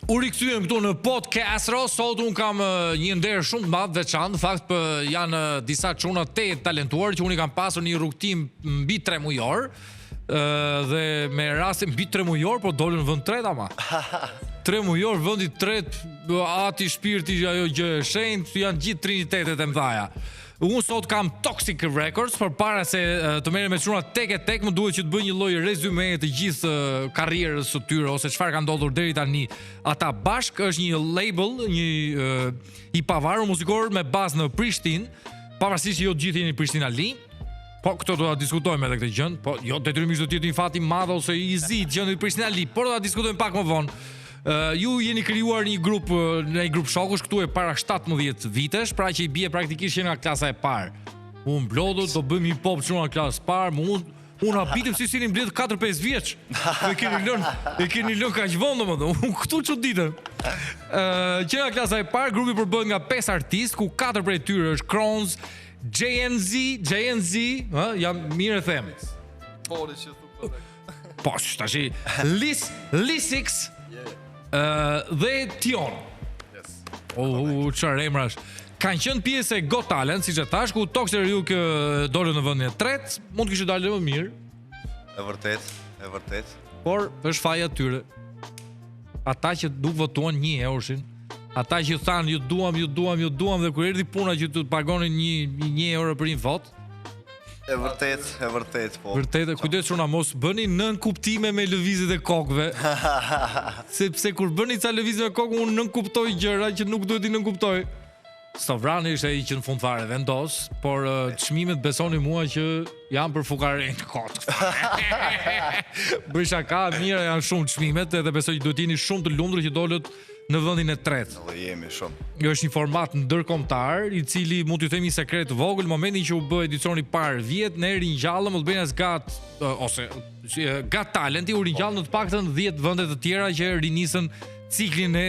U rikthyem këtu në Podcastro. Sot un kam një nder shumë të madh veçantë. Në fakt janë disa çuna të talentuar që unë kam pasur një rrugtim mbi 3 mujor. Dhe me rastin mbi 3 mujor, po dolën në vend 3 ama. 3 mujor, vendi 3, ati shpirti, ajo gjë e shenjtë, janë gjithë trinitetet e mëdhaja. Unë sot kam Toxic Records, por para se të merrem me çuna tek e tek, më duhet që të bëj një lloj rezume të gjithë karrierës së tyre ose çfarë ka ndodhur deri tani. Ata bashk është një label, i pavarur muzikor me bazë në Prishtinë, pavarësisht që jo të gjithë jeni Prishtinali. Po këto do ta diskutojmë edhe këtë gjë, po jo detyrimisht do të jetë një fat i madh ose i zi të gjendit Prishtinali, por do ta diskutojmë pak më vonë. Ju jeni krijuar një grup shokush këtu e para 17 vitesh, pra që i bie praktikisht nga klasa e parë. Unë blodhët, do bëjmë hip hop çuna klasë parë, unë habitem si jeni mbledh 4-5 vjeç. E keni lënë kaq vonë domethënë. Unë këtu çuditë. Që nga klasa e parë, grupi përbëhet nga 5 artistë, ku 4 prej tyre është Kronos, JNZ, jam mirë e them. Po, që thu. Po, tash Lisix dhe Tion. Yes. Çfarë emrash? Kanë qenë pjesë e Got Talent, siç e thash, ku Toxic Records dolën në vendin e 3, mund të kishte dalë më mirë. E vërtet. Por është faja e tyre. Ata që nuk votuan 1 euroshin, ata që thanë ju duam dhe kur erdhi puna që të pagonin 1 euro për një vot. E vërtet, po. Vërtet, kujdes çuna mos bëni nën kuptime me lëvizjet e kokëve. Sepse kur bëni ca lëvizje me kokë, unë nën kuptoj gjëra që nuk duhet i nën kuptoj. Sovrani ishte ai që në fund fare vendos, por çmimet besoni mua që janë për fukarin kot. Bëj shaka, mira janë shumë çmimet, edhe besoj që duhet jeni shumë të lumtur që dolët në vendin e 3. Ne jemi shumë. Kjo është një format ndërkombëtar, i cili mund t'ju them një sekret të vogël, momentin që u bë edicioni i parë vjet, ne ringjallëm Albania's Got Talenti, u ringjall në të paktën 10 vende të tjera që rinisën ciklin e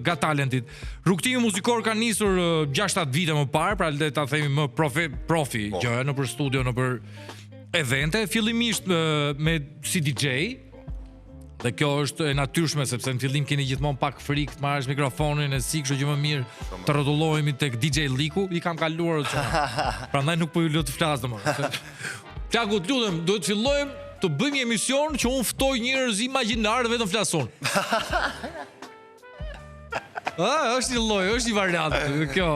Got Talentit. Rrugtimi muzikor ka nisur 6-7 vite më parë, pra le ta themi më profi gjë nëpër studio, nëpër evente, fillimisht me si DJ. Dhe kjo është e natyrshme, sepse në fillim keni gjithmonë pak frikë të marrësh mikrofonin e si, kështu që më mirë të rrotullohemi tek DJ Liku, i kam kaluar çuna. Prandaj nuk po ju lë të flas domosdoshmë. Plagu, të lutem, duhet të fillojmë të bëjmë një emision që unë ftoj njerëz imagjinar dhe vetëm flasun. Është një lloj, është një variantë kjo.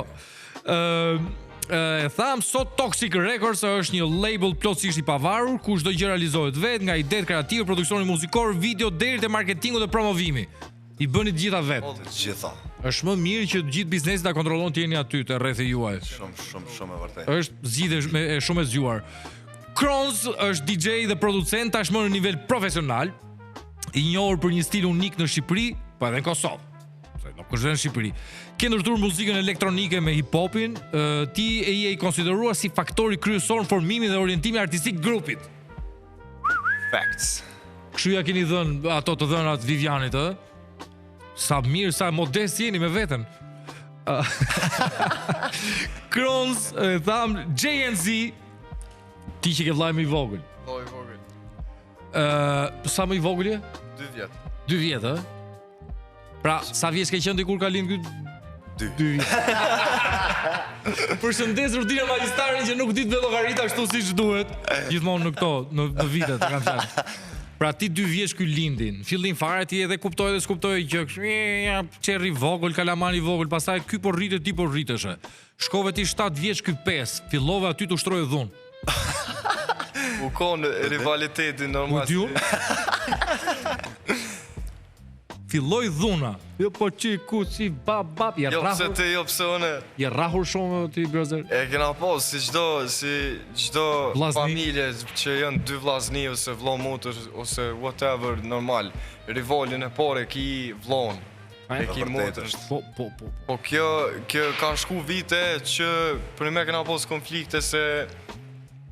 E tham, sot Toxic Records është një label plotësisht i pavarur, ku çdo gjë realizohet vetë, nga idetë kreative, produksioni muzikor, video deri te marketingu dhe promovimi. I bëni të gjitha vetë. Të gjitha. Është më mirë që të gjithë biznesin ta kontrollon të jeni aty te rrethi juaj. Shumë e vërtetë. Është zgjidhje shumë e zgjuar. Kronos është DJ dhe producent tashmë në nivel profesional, i njohur për një stil unik në Shqipëri, po edhe në Kosovë. Nuk është në Shqipëri. Ke ndërtuar muzikën elektronike me hip-hopin, ti e je i konsideruar si faktori kryesor në formimin dhe orientimin artistik grupit. Facts. Kështu ja keni dhënë ato të dhënat Vivianit, ë? Sa mirë, sa modest jeni me veten. Kronos, tham JNZ, ti që ke vllai më i vogël. Vllai i vogël. Sa më i vogël je? 2 vjet. 2 vjet, ë? Pra, sa vjeç ke qenë dikur ka lind ky? 2 vjet. Përshëndes Rudina Magjistarin që nuk di të llogarit ashtu siç duhet. Gjithmonë në vitet kam thënë. Pra ti 2 vjeç ky lindin. Fillim fare ti edhe kuptoj që çerri vogël, kalamani vogël, pastaj ky po rritet, ti po rritesh. Shkove ti 7 vjeç ky 5. Fillove aty të ushtroje dhunë. U kon rivalitetin normal. Filloi dhuna. Jo po ku si bab, ja Jo rrahur. pse ti, jo pse unë. Ja rrahur shumë ti brother. E kena pas si çdo Vllazni. familje që janë 2 vllazni ose vëlla motër ose whatever normal. Rivalin e parë ki vllon. E ki motër. Po kjo ka shku vite që për me kena pas konflikte se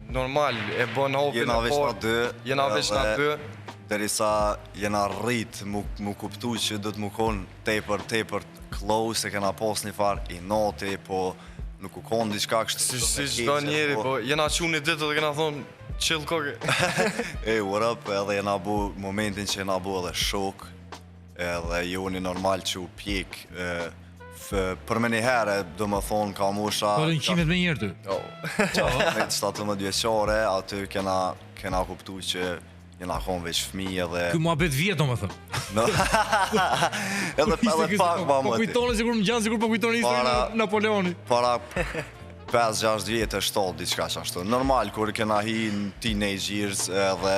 normal e bën hopin Jena veç na 2. Jena veç na 2. Derisa jena rrit mu kuptu që do të mu konë tepër close, e kena pas një farë i noti, po nuk u konë diçka kështë. Si çdo njeri, po jena qu një ditë dhe kena thonë chill koke. What up, edhe jena bu momentin që jena bu edhe shok, edhe joni normal që u pjek për me një herë, do më thonë ka musha... Po dhe në qimet me njerë ty? Me 17 vjeqare, aty kena kuptu që jena konë veç fmi edhe... Ky mua bet vjetë, do më thëmë. Edhe pak ma më ti. Po kujtone, sigur më gjanë, sigur po kujtone historinë Napoleoni. Para 5-6 vjetë e 7, diçka që ashtu. Normal, kur kena hi në teenage years edhe...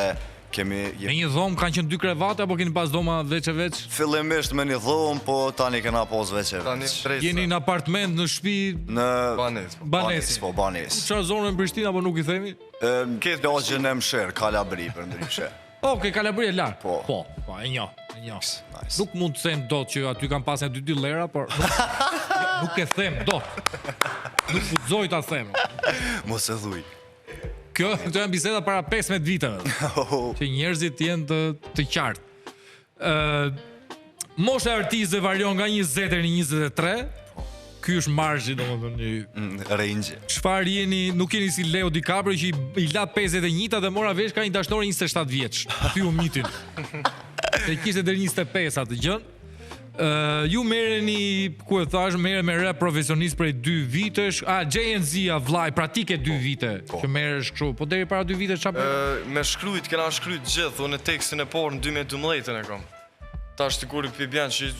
Me një dhomë kanë qenë 2 krevate, apo keni pas dhoma veç e veç? Fillimisht me një dhomë, po tani kena pas veç e veç. Jeni në apartment, në shtëpi? Në Banes. Po, Banes. Çfarë zonë në Prishtinë, apo nuk i themi? Lagjen e Mshir, Kalabri për ndryshe. Okej, Kalabri e lartë. Po, e njoh. Nuk mund të them dot që aty kanë pasur 2 dillera, por nuk e them dot. Nuk guxoj ta them. Mos e thuj. Këto janë biseda para 15 viteve, që njerëzit jenë të qartë. Mosha e artistëve varion nga 20 deri në 23. Ky është marzhi, domethënë, range. Çfarë jeni, nuk jeni si Leo DiCaprio që i la 51 dhe mora vesh ka një dashnore 27 vjeç. Thyu mitin. Se kishte deri 25 atë gjën. Ju merreni, ku e thash, merre me rap profesionist prej 2 vitesh. JNZ vllai, praktike 2 vite që merresh kështu. Po deri para 2 vitesh çfarë? Me shkruajt kena shkruajt gjithë, unë tekstin e parë në 2012 e kam. Tash ti kur i bjen që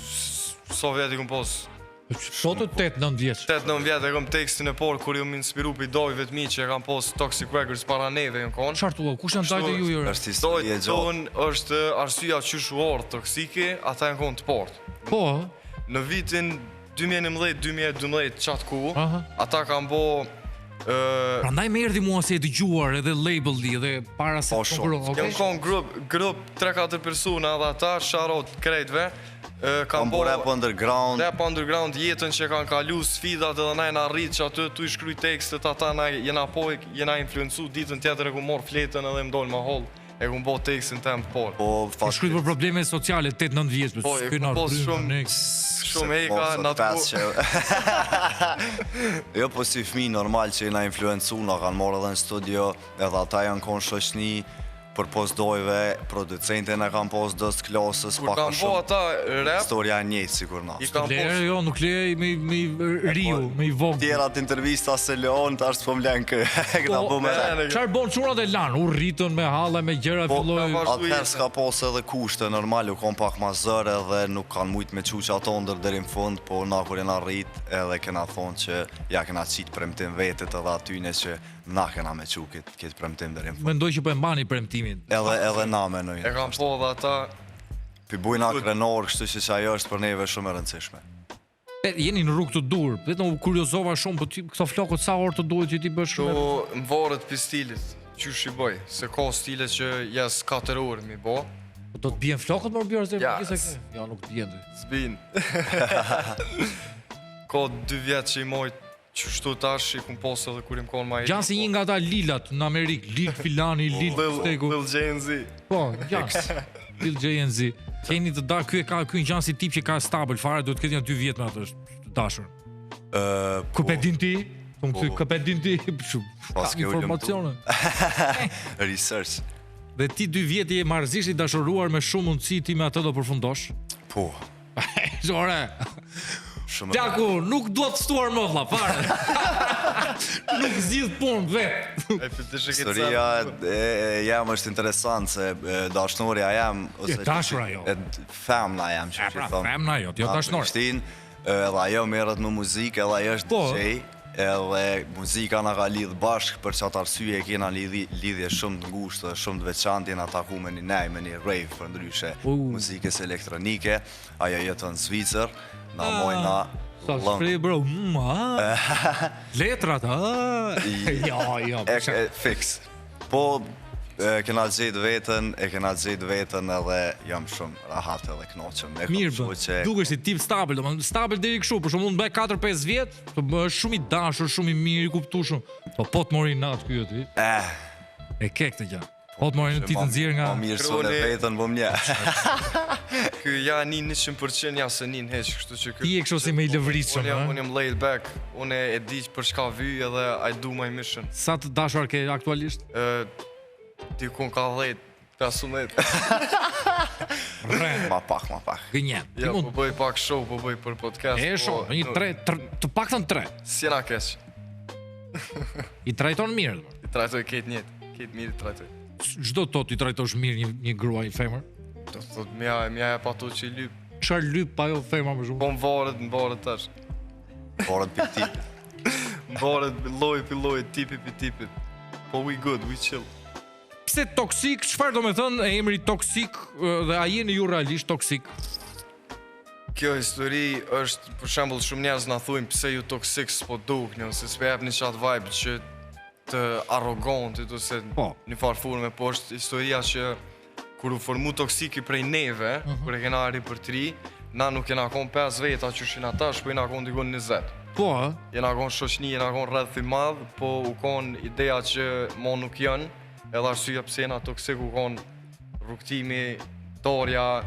so vjet i kom pos. Sotë 8-9 vjeç. 8-9 vjet e kam tekstin e parë kur ju më inspiru për idojve të mi që e kam pos Toxic Records para neve në kon. Çfarë thua? Kush janë dajtë ju? Artistëri e gjatë. Është arsyeja qyshuar toksike, ata janë kon të portë. Po. Në vitin 2011-2012 qatë ku, ata kanë bo... Prandaj më erdhi mua se e dëgjuar edhe label-i edhe para se të konkuroj. Jam konë grup 3-4 persona dhe ata, sharot krejtve, kanë bo rap underground jetën që kanë kalu sfidat edhe na jena rritë që aty tu i shkruj tekstet, ata na jena influencu ditën tjetër e ku morë fletën edhe më dollë ma hollë. E ku bo tekstin tem të porë. Po shkruajt për probleme sociale 8-9 vjeç. Po, e ku po shumë heka në të Jo, po si fmi normal që jena influencu, na kanë morë edhe në studio, edhe ata janë konë shoqni për postdojve, producente në kanë post dëst klasës, kur kanë bo ata rap, historia njëjtë sikur na. Jo, nuk le me riu, me i vogë. Tjerat intervista se leon, tash po m'len kë, këna po me rap. Qarë bon qunat e lanë, u rritën me halla, me gjera, filloj... Atëherë s'ka pos edhe kushte, normal, u kom pak ma zërë edhe nuk kanë mujt me quqa ato ndër deri në fund, po na kur jena rrit edhe kena thonë që ja kena qitë premtim vetet edhe atyne që na kena me qu këtë premtim deri në fund. Mendoj që po e mbani premtimin. Edhe na menoj. E kam po dhe ata... Pi bujna krenor, kështu që ajo është për neve shumë e rëndësishme. Jeni në rrugë të dur, vetëm u kuriozova shumë, po këto flokët sa orë të duhet që ti bësh shumë? Më varet për stilit, qysh i bëj, se ka stile që jes 4 orë mi bo. Do të bjen flokët më bjërë? Ja, nuk bjen të. S'bin. Ka 2 vjetë që i mojt qështu tash i kum posë edhe kur im konë ma i... Gjanë si një nga ta Lilat në Amerikë, Lil Filani, Lil Stegu... Lil JNZ. Po, gjanë, Lil JNZ. Keni të da, kjo një gjanë si tip që ka stabil fare, do të këtë një 2 vjetë me atë është dashur. Këpe din ti? Këpe din ti? Ka informacione. Research. Dhe ti 2 vjetë je marrëzisht i dashuruar me shumë mundësi ti me atë do përfundosh? Po. Zore! Gjaku, nuk do të stuar më vlla, fare. Nuk zgjidh punë vetë. Historia jam është interesant se dashnoria jam ose dashura jo. Femna jam që thon. Femna jo, jo dashnor. Edhe ajo merret me muzikë, edhe ajo është DJ, edhe muzika na ka lidh bashk për çat arsye kena lidhje shumë të ngushtë dhe shumë të veçantë, jena taku me një rave për ndryshe muzikës elektronike, ajo jeton në Zvicër. Na mojna... Sa shprej, bro, letrat, jo, fix. Po, kena gjetë vetën edhe jam shumë rahat edhe knoqëm. Mirë, bë, duke si tip stabil, stabil deri kështu, për shumë mund të bëj 4-5 vjet, të bësh shumë i dashur, shumë i mirë, i kuptu shumë. Po të mori natë kjo ti? E ke këtë gjatë. Po të mori në ti të nëzirë nga... Ma mirë së në vetën, bëm një. Ky ja një 100% ja se një heq, kështu që... Ti e kështu si me i lëvritshëm, unë jam laid back, unë e di për çka vy edhe I do my mission. Sa të dashur ke aktualisht? Dikun ka 10, 15. Ma pak. Gënjen. Ja, po bëj pak show, po bëj për podcast. Një 3, të paktën 3. Si jena keq. I trajton mirë. I trajtoj ketë njëtë. Ketë mirë i trajtoj. Çdo tot i trajtosh mirë një grua, një femër. Do thot, mja e pa to që i lyp. Çfarë lyp ajo femra më shumë? Po më varet tash. Varet për tipit. Më varet lloj për lloj, tipi për tipit. Po we good, we chill. Pse toksik? Çfarë do me thënë e emri toksik dhe a jeni ju realisht toksik? Kjo histori është, për shembull, shumë njerëz na thujnë pse ju toksik s'po dukni ose s'po japni çat vibe që të arrogantit ose një farë forme, po është historia që kur u formu toksiki prej neve, kur e kena arri për 3, na nuk kena kon 5 veta që shina tash, po jena kon dikon 20. Po, Jena kon shoqni, jena kon rreth i madh, po u kon ideja që mo nuk janë, edhe arsyeja pse jena toksik u kon rrugtimi, dorja,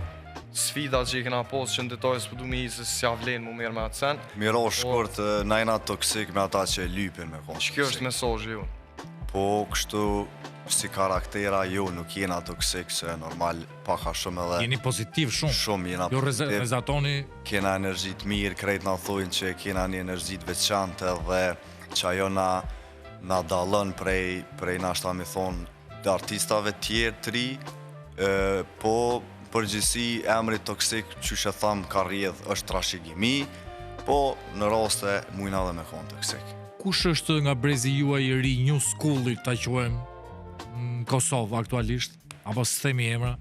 sfidat që i kena posë që në detaj s'po du me i se s'ja vlenë mu mirë me atë sen. Miro shkurt, na jena toksik me ata që lypin me konë. Kjo është mesazhi ju. Po kështu si karaktera ju nuk jena toksik, se normal paka shumë edhe. jeni pozitiv shumë. Shumë jena Jo pozitiv. rezatoni. Kena energji të mirë, krejt na thujnë që kena një energji të veçantë dhe që ajo na dallon prej nashta mi thonë të artistave tjerë të ri, po përgjithsi emri toksik që që thamë ka rjedh është trashëgimi, po në raste mujna dhe me konë toksik. Kush është nga brezi juaj i ri new schoolit ta quajmë në Kosovë aktualisht? Apo s'themi emra?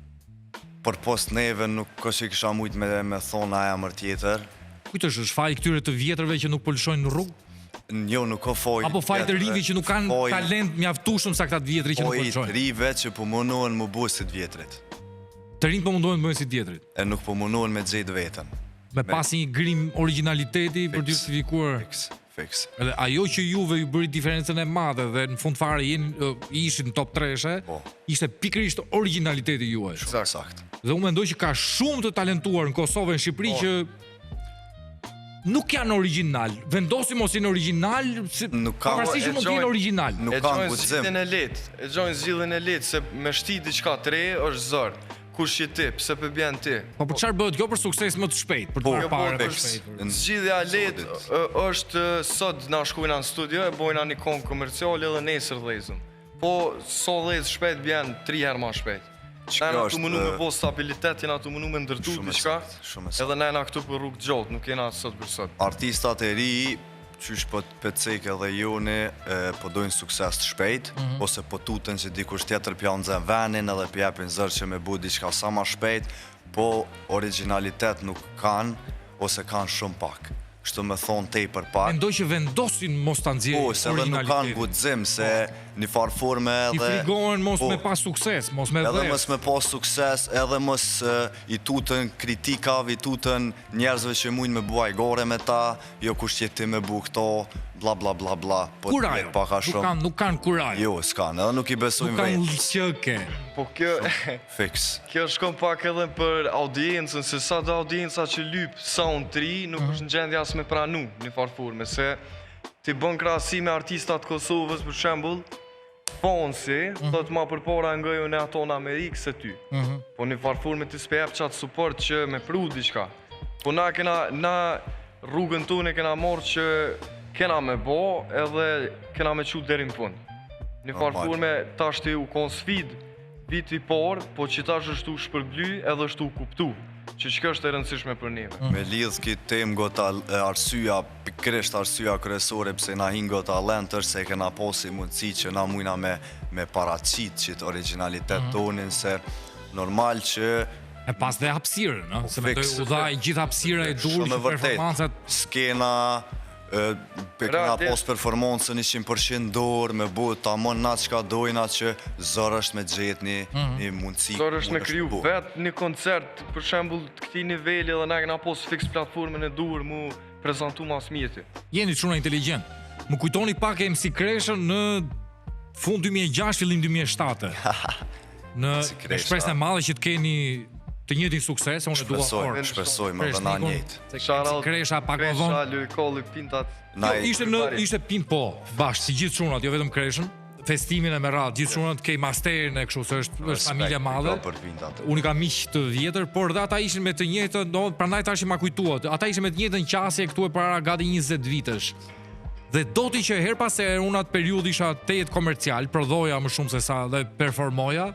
Për post neve nuk ka që kisha mujt me thona emër tjetër. Kujt është fal këtyre të vjetërve që nuk po lëshojnë në rrugë? Jo, nuk ka foj. Apo fal të rive që nuk kanë talent mjaftueshëm sa këta të vjetrit që nuk po Foj të lëshojnë? rive që po munohen më busit vjetrit. Të rinjt po mundohen të bëjnë si të vjetrit. E nuk po munohen me gjejt vetën. Me pasi një grim originaliteti për të justifikuar. Fiks. Edhe ajo që juve ju bëri diferencën e madhe dhe në fund fare ishin top 3-she, ishte pikërisht originaliteti juaj. Sakt. Dhe unë mendoj që ka shumë të talentuar në Kosovë e në Shqipëri që nuk janë original. Vendosim ose në original, pavarësisht mund të jenë original. Nuk kanë guxim. E gjojnë zgjidhjen e lehtë se me shti diçka të re është zor. Kush je ti, pse po bjen ti? Po për çfarë bëhet kjo për sukses më të shpejt, për të marrë parë më shpejt. Zgjidhja e lehtë është sot na shkojna në studio e bojna një kon komercial edhe nesër dhezëm. Po so dhezë shpejt bjen 3 herë më shpejt. Na tu mundu me po stabilitet, jena tu mundu me ndërtu diçka. Edhe na jena këtu për rrugë gjatë, nuk jena sot për sot. Artistat e ri qysh po të pecek edhe joni po dojnë sukses të shpejt, ose po tuten që dikush tjetër pja nxen venin edhe pjepin zër që me bu diçka sa ma shpejt, po originalitet nuk kanë, ose kanë shumë pak. Kështu me thonë tej për pak. Mendoj që vendosin mos ta nxjerrin Po, se edhe nuk kanë guxim, se një farë forme edhe... I frigohen mos me pas sukses, mos me Edhe mos me pas sukses, edhe mos i tutën kritikave, i tutën njerëzve që mujnë me buaj gore me ta, jo kush që ti me bu këto, bla bla bla bla. Kurajo, nuk kanë kurajo. Jo, s'kanë, edhe nuk i besojnë vetë. Nuk kanë lëqëke. Po kjo... Fix. Kjo shkon pak edhe për audiencën, se sa dhe audienca që lyp Sound 3 nuk është në gjendja as me pranu një farë forme, se ti bën krahasi me artistat Kosovës, për shembull, Fonsi, thot ma përpara nga jo në ato në Amerikë se ty. Po një farë forme ti s'pe jep qatë support që me pru diçka. Po na rrugën tonë kena marrë që kena me bo edhe kena me qu deri në fund. Një farë forme tash ti u kon sfid viti por, po që tash është u shpërbly edhe është u kuptu. Që çka është e rëndësishme për neve. Me lidh këtë temë gota arsyeja, pikërisht arsyeja kryesore pse na hin gota talent është se kena posi mundësi që na mujna me paraqit që të originalitet tonin, se normal që e pas dhe hapësirën, no? Se me të u dha gjithë hapësira e dur që performancat skena kena pos performancën 100% dorë, me bot ta mon na çka dojna që zor është me gjetë një mundësi. Zor është me kriju vetë një koncert, për shembull të këtij niveli edhe na kena pos fix platformën e dur mu prezantu mas mjeti. Jeni çuna inteligjent. Më kujtoni pak e MC Kreshën në fund 2006, fillim 2007. Në shpresën e madhe që të keni të njëjtin sukses, unë dua fort. Shpresoj më dhe na njëjtë. Kresha pak më vonë. Lirikolli Pintat. Ishte pint po, bashkë si gjithë çunat, jo vetëm Kreshën. festimin e me radhë, gjithë shunat kej masterin e kështu, se është familje madhe. Unë kam miq të vjetër, por dhe ata ishin me të njëjtën, prandaj tash ma kujtuat. Ata ishin me të njëjtën qasje këtu e para gati 20 vitesh. Dhe doti që her pas herë unë atë periudhë isha tejet komercial, prodhoja më shumë se sa dhe performoja.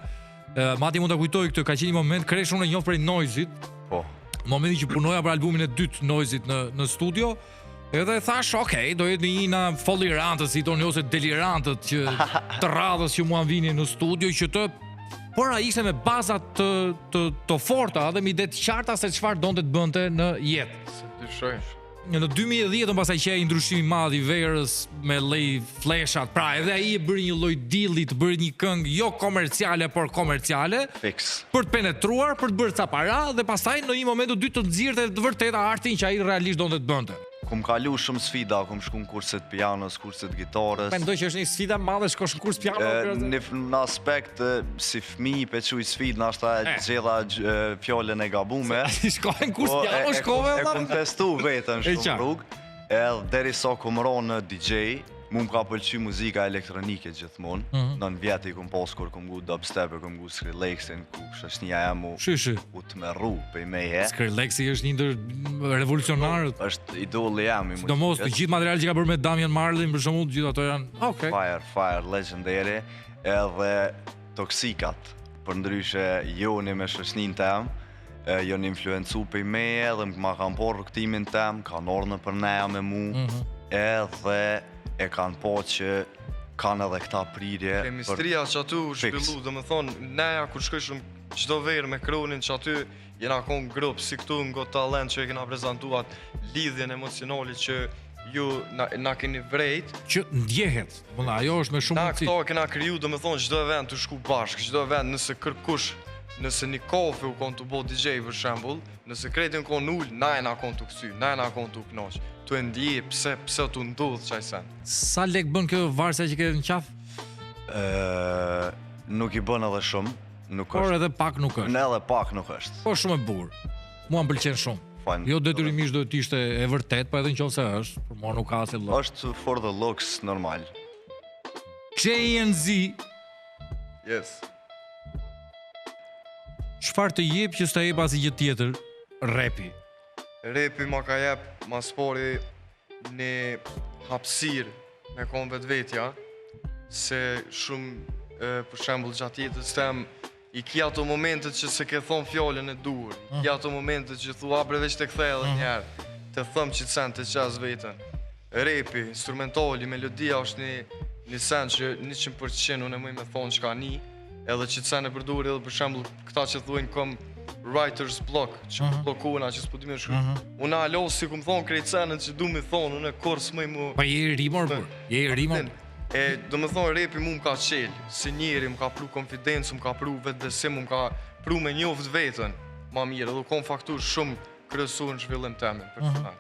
Mati mund ta kujtoj këtë, ka qenë një moment kresh unë e njoh për Noise-it. Po. Momenti që punoja për albumin e dytë Noise-it në studio. Edhe thash, okej, do jetë një nga folirantët, si toni ose delirantët që të radhës që mua vinin në studio që të por ai ishte me baza të forta dhe me ide të qarta se çfarë donte të bënte në jetë. Dyshojsh. Në 2010 pastaj që ai ndryshimi i madh i verës me lej fleshat, pra edhe ai e bëri një lloj dilli të bëri një këngë jo komerciale por komerciale. Fix. Për të penetruar, për të bërë ca para dhe pastaj në një moment të dytë të nxirrte të vërteta artin që ai realisht donte të bënte. Kum kalu shumë sfida, kum shku në kurset pianos, kurset gitarës. Mendoj që është një sfida e madhe shkosh në kurs piano. Në aspekt si fëmijë pe çuj sfidë, nashta gjella fjalën e gabume. Shkoj në kurs piano, shkove e kum testu veten shumë rrugë. Edhe derisa kum rënë në DJ, mu ka pëlqy muzika elektronike gjithmonë. Në vjet i kum pas kur kum gu dubstep, kum gu Skrillexin, ku shoqënia jam u të merru prej meje. Skrillexi është një ndër revolucionarët. Është idolli jam i muzikës. Domos të gjithë material që ka bërë me Damian Marlin për shembull, gjithë ato janë okay. Fire legendary, edhe Toksikat. Përndryshe joni me shoqëninë tem, janë influencu prej meje dhe ma kanë por rrugtimin tem, kanë ardhur për neja me mu, edhe e kanë po që kanë edhe këta prirje. Kemistria që aty u shpillu, dhe me thonë, neja kur shkojshëm qdo verë me kronin që aty jena konë grupë, si këtu nga talent që e kena prezentuat lidhjen emocionali që ju na keni vrejt. Që ndjehet, ajo është me shumë mundësi. Na këto kena kriju, dhe me thonë, qdo event të shku bashkë, qdo event nëse kërkush, nëse një kafe u konë të bo DJ për shembull, nëse kretin konë ullë, na e na konë të kësy, na e na konë të knoq. Tu e ndje, pse tu ndodhë qaj sen. Sa lek bën kjo varsja që ke në qafë? Nuk i bën edhe shumë. Por edhe pak nuk është. Në edhe pak nuk është. Po shumë e bukur. Mua më pëlqen shumë. Jo detyrimisht do të ishte e vërtet, po edhe nëse është, por mua nuk ka asnjë lloj. Është for the looks normal. J&Z. Yes. Çfarë të jep që s'ta jep asgjë tjetër? Rapi. Rapi ma ka jep mas pari një hapësirë me konë vetvetja, se shumë, për shembull, gjatë jetës tem, i ki ato momentet që se ke thonë fjallën e dur, i ki ato momentet që thua breveç të kthej edhe njerë, të thëmë që të sen të qas vetën. Rapi, instrumentali, melodia është një sen që 100% unë e mëj me thonë që ka një, edhe që të sen e përduri edhe për shembull këta që thuajnë kom writer's block, që blokuna, që s'po di me shkru. Unë alo si ku më thonë krejt senën që du me thonë, unë e korë s'mëj mu... Pa je i rimor, bër, je i rimor. Do me thonë, repi mu më ka qelë, si njeri, më ka pru konfidencë, më ka pru vetëbesim, më ka pru me njoft vetën, ma mirë, edhe kom faktur shumë kryesur në zhvillim temin, personal.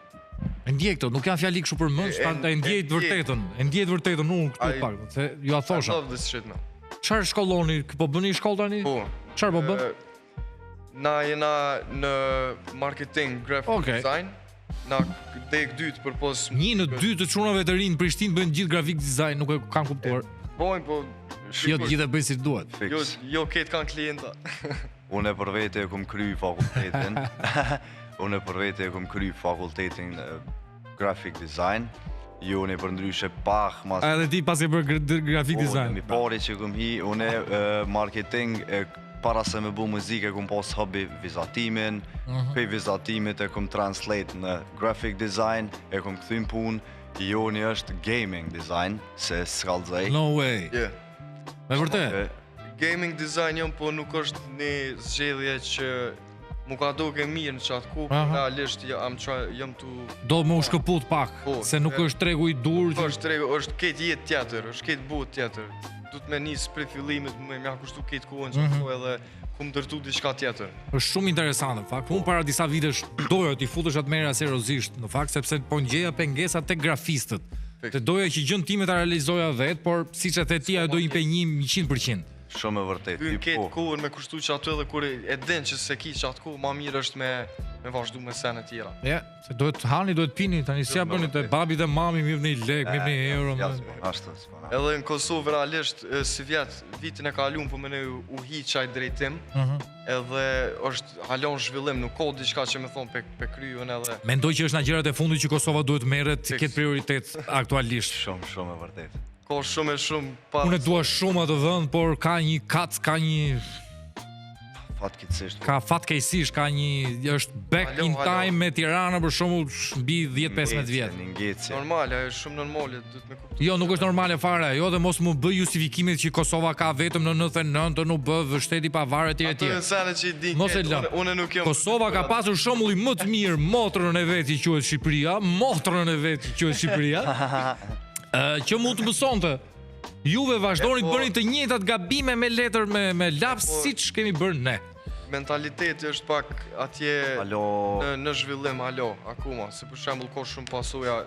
E ndjej këto, nuk janë fjali kështu për mëndsh, e ndjej të vërtetën, unë këtu pak, se ju a thosha. I love this shit, man. Çfarë shkolloni? Po bëni shkollë tani? Po. Çfarë po bën? Na jena në marketing, graphic design. Na dek dytë për pos... Një në dytë të çunave të rinë në Prishtinë bëjnë gjithë graphic design, nuk e kam kuptuar. Bojnë, po... Jo të gjithë e bëjnë si duhet. Jo ketë kanë klienta. Unë e për vete e kom kry fakultetin. Unë e për vete e kom kry fakultetin graphic design. Jo, unë e për ndryshe pak mas... A edhe ti pas e për graphic design? Mi pari që kom hi, unë e marketing, para se me bu muzike, kom pas hobby vizatimin, pe vizatimit e kom translate në graphic design, e kom këthym pun, jo një është gaming design, se s'kallëzaj. No way! Yeah. Me vërte? Gaming design jam, po nuk është një zgjedhje që mu ka duke mirë në qatë ku, realisht jam të... Do më u shkëput pak, se nuk është tregu i dur që... është tregu, është ketë jetë tjetër, është ketë botë tjetër. Du të me njësë prej fillimit, me mja kushtu ketë kohën që të edhe ku më dërtu diçka tjetër. është shumë interesantë, në fakt. Unë para disa vitesh doja t'i futesh atë merja seriozisht, në fakt, sepse po ngjeja pengesa tek grafistët. Të doja që gjën time ta realizoja vetë, por siç e the ti, ajo do impenjim 100%. Shumë e vërtet. Hyn ketë kohën me kushtu që aty edhe kur e din që se ki që atë kohë, ma mirë është me vazhdu me sene tjera. Ja, se duhet hani, duhet pini, tani si ja bëni të babi dhe mami mirë një lek, mirë një euro. Edhe në Kosovë realisht si vitin e kaluar po më ne u hi çaj drejtim. Edhe është halon zhvillim, nuk ka diçka që më thon pe kryën edhe. Mendoj që është nga gjërat e fundit që Kosova duhet merret, të ketë prioritet aktualisht. Shumë e vërtet. Ka shumë pas. Unë dua shumë atë vend, por ka një kac, ka një fatkeqësisht. Ka fatkeqësisht, ka një është back in time me Tirana për shembull mbi 10-15 vjet. Normale, është shumë normale, duhet me kuptoj. Jo, nuk është normale fare. Jo, dhe mos më bëj justifikimet që Kosova ka vetëm në 99 nuk bë shteti i pavarur etj etj. Mos e lë. Unë nuk jam. Kosova ka pasur shembullin më të mirë, motrën e vet që quhet Shqipëria, motrën e vet që quhet Shqipëria. Që mund të mësonte. Juve vazhdoni të bëni të njëjtat gabime me letër me laps siç kemi bërë ne. Mentaliteti është pak atje në zhvillim, akoma, se për shembull ka shumë pasoja,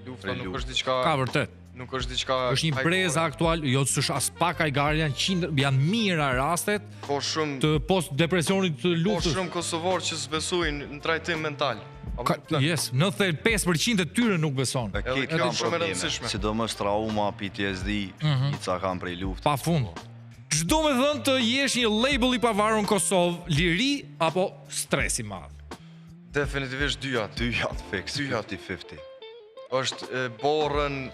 lufta nuk është diçka. Ka vërtet. Nuk është diçka. Është një brez aktual, jo s'është as pak hajgar, janë mijëra rastet. Po shumë të post depresionit të luftës. Po shumë kosovarë që s'besojnë në trajtim mental. Yes, 95% e tyre nuk beson. Këtë kanë probleme, sidomos trauma, PTSD, ica kanë prej luftës. Pafund. Çdo me thënë të jesh një label i pavarur në Kosovë, liri apo stres i madh? Definitivisht dyjat. Dyjat fix, 50-50. Është borën,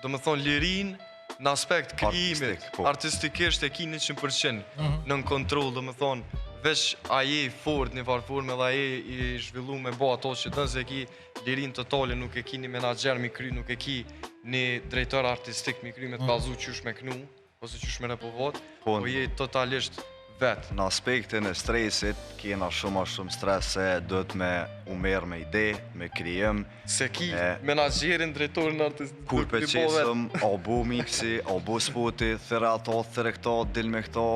do më thonë lirin, në aspekt krijimit, artistikisht e ki 100%, nën kontroll, do më thonë, veç aje i fort një varforme dhe aje i zhvillu me bo ato që dënë se ki lirin totale, nuk e ki një menager mi kry, nuk e ki një drejtor artistik mi kry me të bazu qysh me knu, ose qysh me repovat, po je totalisht vetë. Në aspektin e stresit, kena shumë stres se dhëtë me umerë me ide, me krijim. Se ki menagerin, drejtorin artistik. Kur për qesëm, o bu miksi, o bu spoti, thëre ato, thëre këto, dil me këto,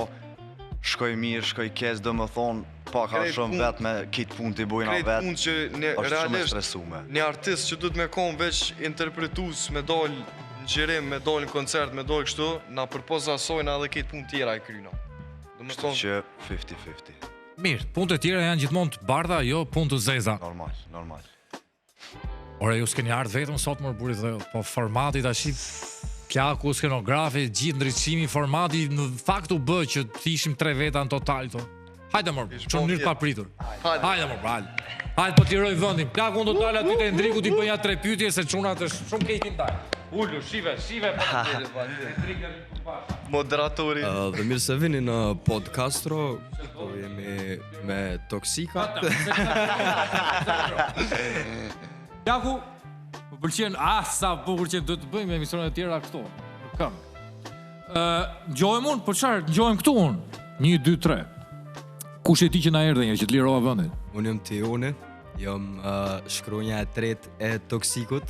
shkoj mirë, shkoj kes, dhe më thonë, paka shumë vetë me kitë pun t'i bujna vetë, krejt pun që është shumë e stresume. Një artist që du të me konë veç interpretus, me dollë në gjirim, me dollë në koncert, me dollë kështu, na përpoza asojna edhe kitë pun tjera e kryna. Kështu që 50-50. Mirë, punë të tjera janë gjithmonë të bardha, jo punë të zeza. Normal. Ore, ju s'keni ardhë vetëm sot më burit dhe, po formati ta shqip, plaku, skenografi, gjithë ndryqimi, formati në fakt u bë që t'ishim 3 veta në total to. Hajde mërë, që në njërë papritur. Hajde mërë, hajde. Hajde po t'iroj vëndim. Plaku në total aty të Endriku t'i bënja 3 pyetje se qunat është shumë kejtin taj. Ullu, shive, moderatori. Dhe mirë se vini në podcastro, po jemi me Toksika. Plaku, më pëlqen, sa bukur që duhet të bëjmë emisionet e tjera këto. Nuk kam. Ngjojmë unë, po çfarë? Ngjojmë këtu unë. 1, 2, 3. Kush e ti që na erdhe një që të lirova vendin? Unë jam Tione, jam shkronja e tretë e Toksikut.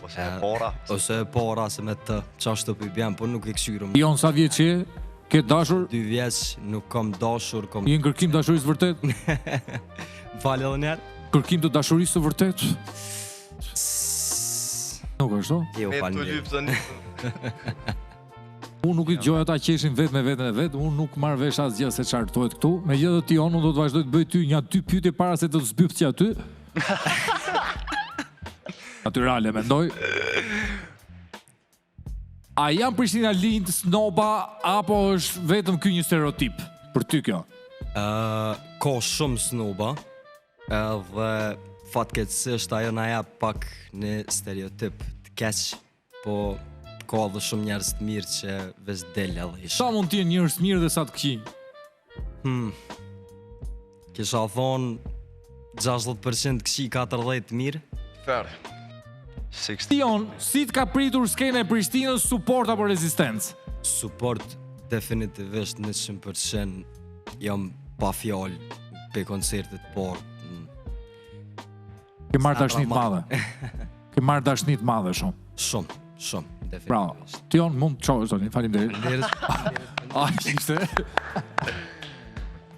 Ose e para. Ose e para, se me të qashtë të pëjbjem, por nuk e këshyrëm. Jon, sa vjeç je? Ke dashur? 2 vjeç, nuk kam dashur. Je në kërkim dashurisë vërtet? Falë edhe njerë. Kërkim të dashurisë vërtet? Nuk është, jo, falë njerë. Unë nuk i gjoj ata qeshin vetë me vetën e vetë, unë nuk marrë vesh asgjë se çfarë thuhet këtu. Megjithatë ti unë do të vazhdoj të bëj ty një 2 pyetje para se të zbyft që aty. Natyrale, mendoj. A janë Prishtina lind, snoba, apo është vetëm ky një stereotip për ty kjo? Ka shumë snoba, edhe fatkeqësisht ajo na jep pak një stereotip të keq, po ka dhe shumë njerëz të mirë që veç del edhe ishë. Sa mund t'jenë njerëz mirë dhe sa të këqij? Kisha thonë 60% këqij, 40% mirë. Fair. Tion, si t'ka pritur skena e Prishtinës, support apo rezistencë? Support definitivisht 100%, jam pa fjallë pe koncertit, por... Ke marrë dashnit madhe. Ke marrë dashnit madhe shumë. Shumë, definitivisht. Bravo. Tion, mund të qohë, zonin, faleminderit. Ishte.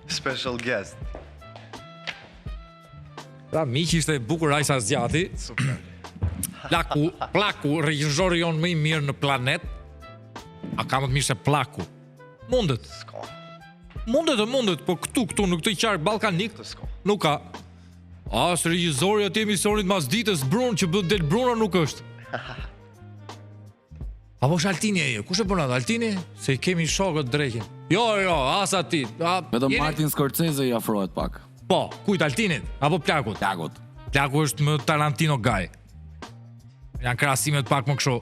Special guest. Pra, miq ishte bukur Ajsa Zgjati. Super. Plaku, regjizori jonë më i mirë në planet. A ka më të mirë se Plaku? Mundet. Mundet, po këtu në këtë qark ballkanik nuk ka. Së regjizori atë emisionit mas ditës Brun që bën del Bruna nuk është. Apo është Altini e jo? Kush e bën atë? Altini? Se i kemi shokët drekin. Jo, as ati. Vetëm Martin Scorsese i afrohet pak. Po, kujt Altinit? Apo Plakut? Plaku është më Tarantino guy. Janë krahasimet pak më kështu.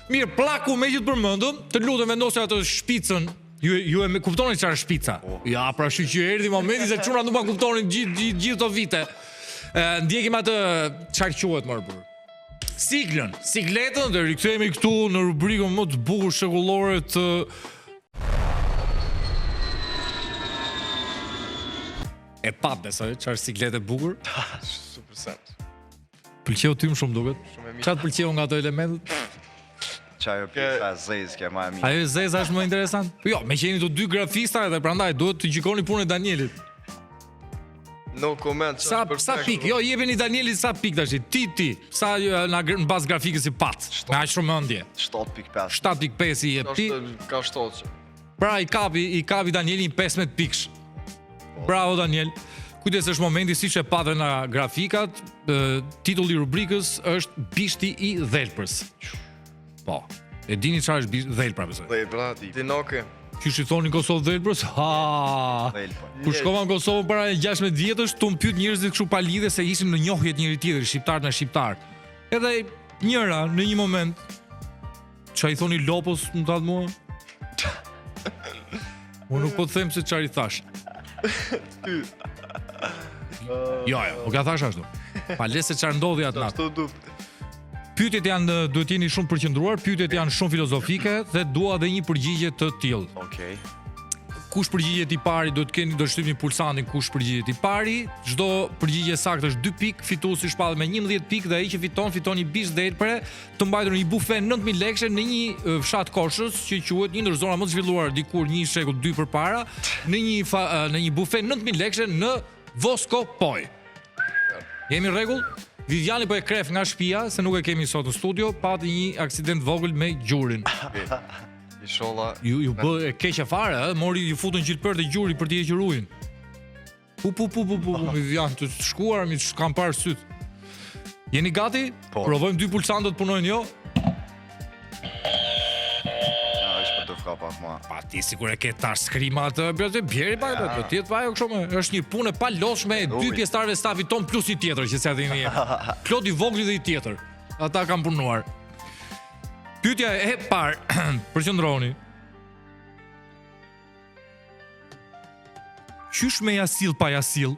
Mirë, Plaku me që të përmendëm, të lutem vendosja atë shpicën. Ju e kuptoni çfarë është shpica? Ja, pra që erdhi momenti se çuna nuk ma kuptonin gjithë këto vite. Ndjekim atë çfarë quhet më burr. Sikletën dhe rikthehemi këtu në rubrikën më të bukur shekullore të e pa besoj çfarë sikletë e bukur. Super sens. Pëlqeu ty më shumë duket. Çfarë të pëlqeu nga ato elementet? Qajo pjesa zezke ma e mirë. Ajo zeza është më interesant. Po jo, me që jeni të dy grafista edhe prandaj duhet të gjikoni punën e Danielit. No comment. Sa pik? Jo, jepeni Danielit sa pik tash. Ti. Sa në bazë grafikës i pat. Me aq shumë mendje. 7.5. 7.5 i jep ti. Ka 7. Pra i kapi Danielin 15 pikësh. Bravo Daniel. Kujdes është momenti siç e patë nga grafikat, titulli i rubrikës është Bishti i Dhelprës. Po. E dini çfarë është Dhelpra besoj? Dhelpra, Dinoke. Qysh i thonin Kosovë Dhelprës? Kur shkova në Kosovë para 16 vjetësh, tu më pyet njerëzit kështu pa lidhje se ishim në njohje të njëri tjetrit, shqiptar me shqiptar. Edhe njëra në një moment çfarë i thoni Lopos më thatë mua? Unë nuk po të them se çfarë i thash. Jo, po ka thash ashtu. Pa le se çfarë ndodhi atë natë. Pyetjet janë duhet jeni shumë përqendruar, pyetjet janë shumë filozofike dhe dua edhe një përgjigje të tillë. Okej. Kush përgjigjet i pari do shtypni pulsantin kush përgjigjet i pari. Çdo përgjigje saktë është 2 pikë, fituesi shpall me 11 pikë dhe ai që fiton një bish dhelpre të mbajtur në një bufe 9000 lekë në një fshat Korçës që quhet një ndër zona më të zhvilluar dikur një shekull 2 përpara, në një bufe 9000 lekë në Voskopoj. Jemi në rregull? Viviani po e kref nga shtëpia se nuk e kemi sot në studio, pati një aksident vogël me gjurin. Inshallah. Ju bë e keqe fare, mori ju futën gjilpër të gjuri për t'i hequr ujin. Vivian, të shkuar mi kam parë syt. Jeni gati? Po. Provojmë 2 pulsantët punojnë jo? Është për të fka pak ma. Pa ti sikur e ke tash skrima atë, bjeri pa, do tjetë pa jo kështu me. Është një punë e palodhshme, 2 pjesëtarëve stafit ton plus një tjetër që s'ia themi jemi. Klodi vogli dhe i tjetër. Ata kanë punuar. Pyetja e parë, përqendroni. Qysh me jasil pa jasil?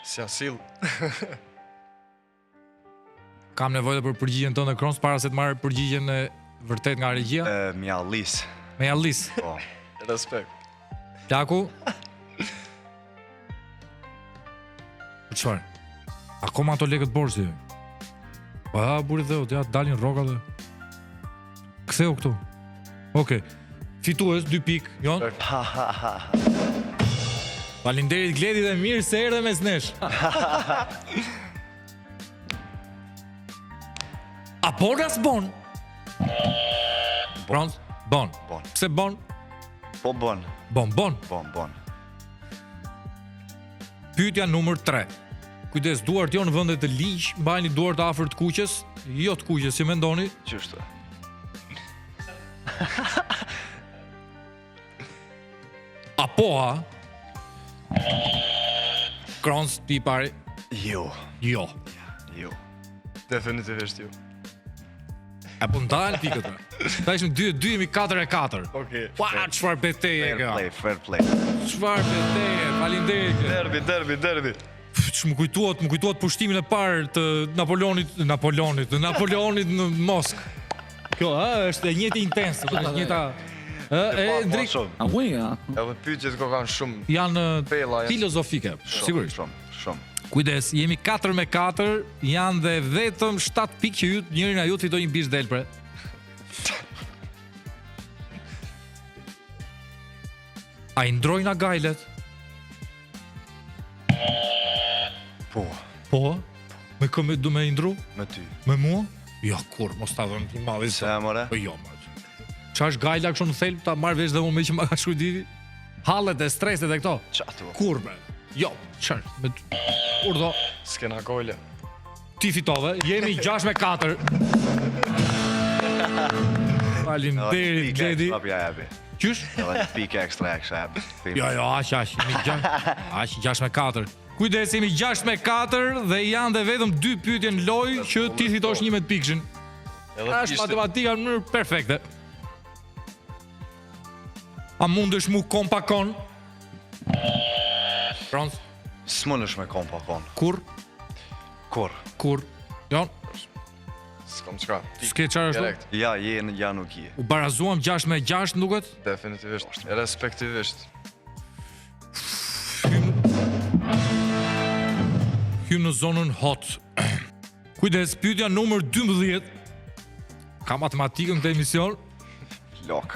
Si asil. Kam nevojë për përgjigjen tënde Krons para se të marr përgjigjen e vërtet nga regjia. Mjallis. Me jallis. Po. Respekt. Plaku. Çfarë? Akoma ato lekët borxhi. Pa buri dhe ja dalin rroga dhe. Ktheu këtu. Okej. Fitues 2 pikë, Jon. Faleminderit Gledi dhe mirë se erdhe mes nesh. A bon as bon? Bronz? Bon. Pse bon? Po bon. Bon. Pyetja numër 3. Kujdes, duart jo në vende të ligj, mbajini duart afër të kuqes, jo të kuqes, si mendoni? Qështu? Apo ha? Krons ti pari? Jo. Definitivisht jo. Apo ndalë pikët. Ta ishim 2 jemi 4-4. Okej. Ua, çfarë betejë kjo? Fair play. Çfarë betejë? Faleminderit. Derbi. Më kujtuat pushtimin e parë të Napoleonit në Moskë. Kjo është e njëjtë intense, është e njëjta. Ndrik Edhe pyetjet ko kanë shumë. janë Pella, filozofike, sigurisht. Shumë. Kujdes, jemi 4-4, janë dhe vetëm 7 pikë që ju njëri nga ju fitoi një bish dhelpre. A i ndrojnë nga gajlet? Po? Me këmë du me indru? Me ty. Me mua? Jo, kur, mos ta dhënë të madhi. Se more? Po jo, ma. Qa është gajla kështu në thelb, ta marrë vesh dhe unë me që ma ka shkruaj diti? Hallet e streset e këto? Qatu. Kur, bre? Jo, qërë, urdo, S'kena gojle. ti fitove, jemi 6-4. Faleminderit, Gledi. Qysh? Edhe pikë ekstra e kësha japi. Jo, aq, jemi 6-4. Kujdes, jemi 6-4 dhe janë dhe vetëm 2 pyetje në lojë që ti fitosh 11 pikëshin. Është matematika në mënyrë perfekte. A mundesh mu kompakon? Frans, S'mundesh me kompa kon. kur? Kur? Jo, S'kom qka. s'ke qarë ashtu? Direkt. Ja nuk je. U barazuam 6-6 nduket? Definitivisht. Respektivisht. Hym në zonën hot. Kujdes, pyetja numër 12. Ka matematikën këtë emision. Lok.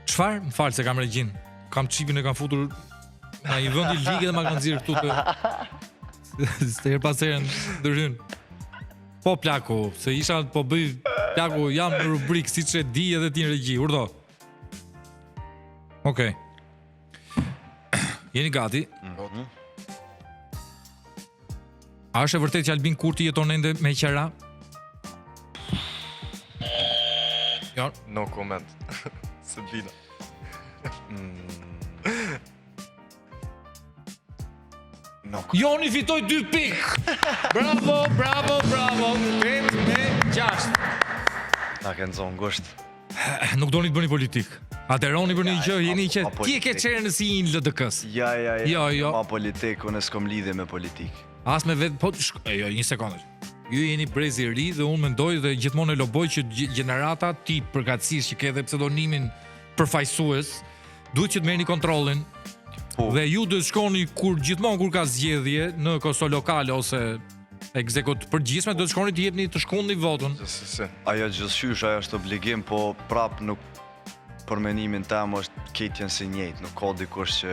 Çfarë? Më falë se kam regjin. Kam çipin e kam futur na i vendi ligë dhe ma kanë nxjerr këtu të së her pas herën ndërhyn. Po plaku, se isha po bëj plaku jam në rubrikë siç e di edhe ti në regji, urdo. Okej. Jeni gati? A është e vërtet që Albin Kurti jeton ende me qera? Jo. No comment. Se bina. Joni fitoj 2 pikë. Bravo. 8-6. Na ke nëzon gusht. Nuk doni të bëni politik. Ateroni për një gjë, jeni që ma ti e ke politik. qerën si i në LDK-s. Jo. Ma politik, unë s'kom lidhje me politik. As me vetë, po, jo, një sekondë. Ju jeni brezi i ri dhe unë mendoj dhe gjithmonë e loboj që gjenerata ti përkatësisht që ke edhe pseudonimin përfaqësues, duhet që të merrni kontrollin. Po. Dhe ju do të shkoni gjithmonë kur ka zgjedhje në Kosovë lokale ose ekzekut përgjithshme, do të shkoni të jepni të shkundni votën. Se. Ajo gjithçysh, ajo është obligim, po prap nuk për menimin tem është ketjen si njëjtë, nuk ka dikush që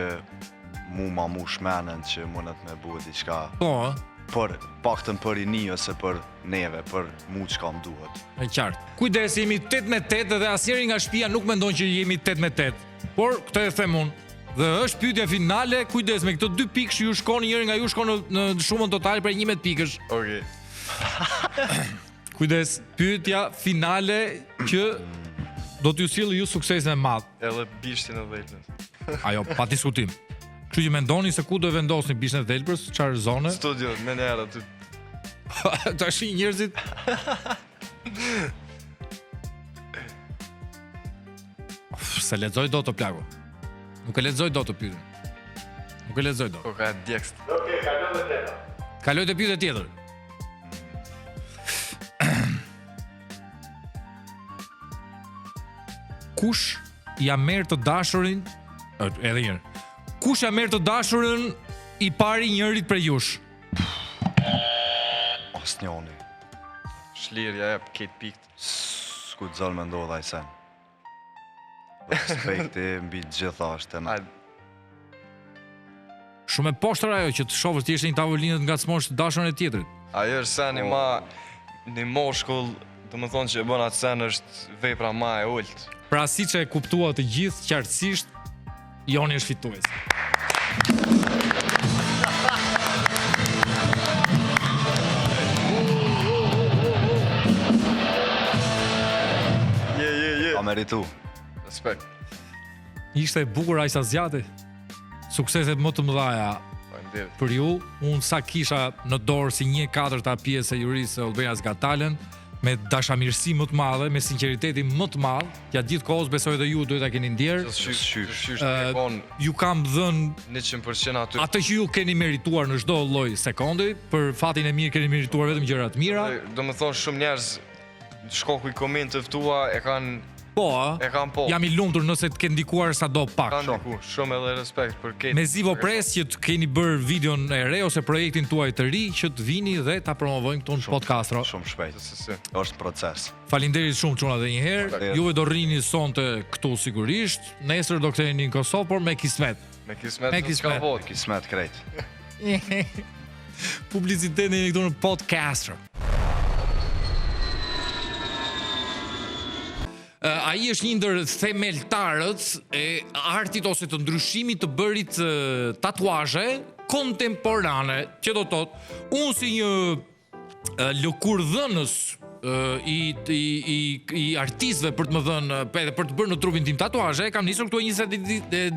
mu shmenen që mundet me bue diçka Po, për paktën për rini ose për neve, për mu çka më duhet. e qartë. Kujdes, jemi 8-8 dhe asnjëri nga shtëpia nuk mendon që jemi 8-8. Por këtë e them unë. Dhe është pyetja finale, kujdes me këto 2 pikë ju shkoni, njëri nga ju shkon në shumën totale për 11 pikësh. Okej. Kujdes, pyetja finale që do t'ju sjellë ju suksesin e madh. Edhe bishtin e dhejtën. Ajo, pa diskutim. Kështu që mendoni se ku do vendosni bishtin e thelbërës, çfarë zone? Studio, me njerë aty. Tash njerëzit se lexoj dot të plagu. Nuk e lexoj dot të pyetën. Nuk e lexoj dot. Po ka djekst. Kaloj te pyetja tjetër. Kush ja merr të dashurin, edhe një herë. Kush ja merr të dashurën i pari njërit prej jush? Asnjoni. Shlirja jep këtë pikt. S'ku të zëllë me ndodha i sen. Respekti mbi gjitha është e në. Shumë e poshtër ajo që të shohësh ti një tavolinë të ngacmosh të dashurën e tjetrit. Ajo është seni ma një moshkull, do më thonë që e bën atë sen është vepra ma e ullt. Pra si që e kuptua të gjithë qartësisht, Joni është fitues. A meritu. Respekt. Ishte e bukur aq sa zgjati. Sukseset më të mëdha Faleminderit. për ju. Unë sa kisha në dorë si 1/4 pjesë e jurisë së Albania's Got Talent, me dashamirësi më të madhe, me sinqeritetin më të madh, gjatë gjithë kohës besoj edhe ju do ta keni ndjer. Qysh të kon Ju kam dhënë 100% aty. atë që ju keni merituar në çdo lloj sekondi, për fatin e mirë keni merituar vetëm gjëra të mira. Do më thonë shumë njerëz shkoku i komentëve tua e kanë Po, po. jam i lumtur nëse të ke ndikuar sado pak. Kanë diku, shumë edhe respekt për këtë. Me Zivo Press që të keni bërë videon e re ose projektin tuaj të ri që të vini dhe ta promovojmë këtu në podcast. Shumë shpejt. Se. Është proces. Faleminderit shumë çuna edhe një herë. Faleminderit. Juve do rrini sonte këtu sigurisht. Nesër do ktheheni në Kosovë, por me kismet. Me kismet. Me kismet. s'ka votë. Kismet krejt. Publicitetin këtu në podcast. ai është një ndër themeltarët e artit ose të ndryshimit të bërit tatuazhe kontemporane, që do thotë, unë si një lëkurdhënës i artistëve për të më dhënë edhe për të bërë në trupin tim tatuazhe, kam nisur këtu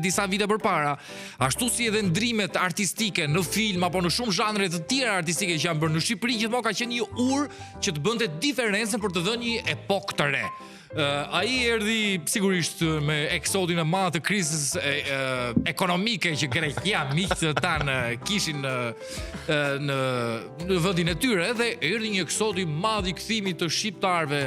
disa vite përpara. Ashtu si edhe ndrimet artistike në film apo në shumë zhanre të tjera artistike që janë bërë në Shqipëri, gjithmonë ka qenë një urë që të bënte diferencën për të dhënë një epokë të re. Ai erdhi sigurisht me eksodin e madh të krizës ekonomike që Greqia miqtë të tanë kishin në vendin e tyre, dhe erdhi një eksod i madh i kthimit të shqiptarëve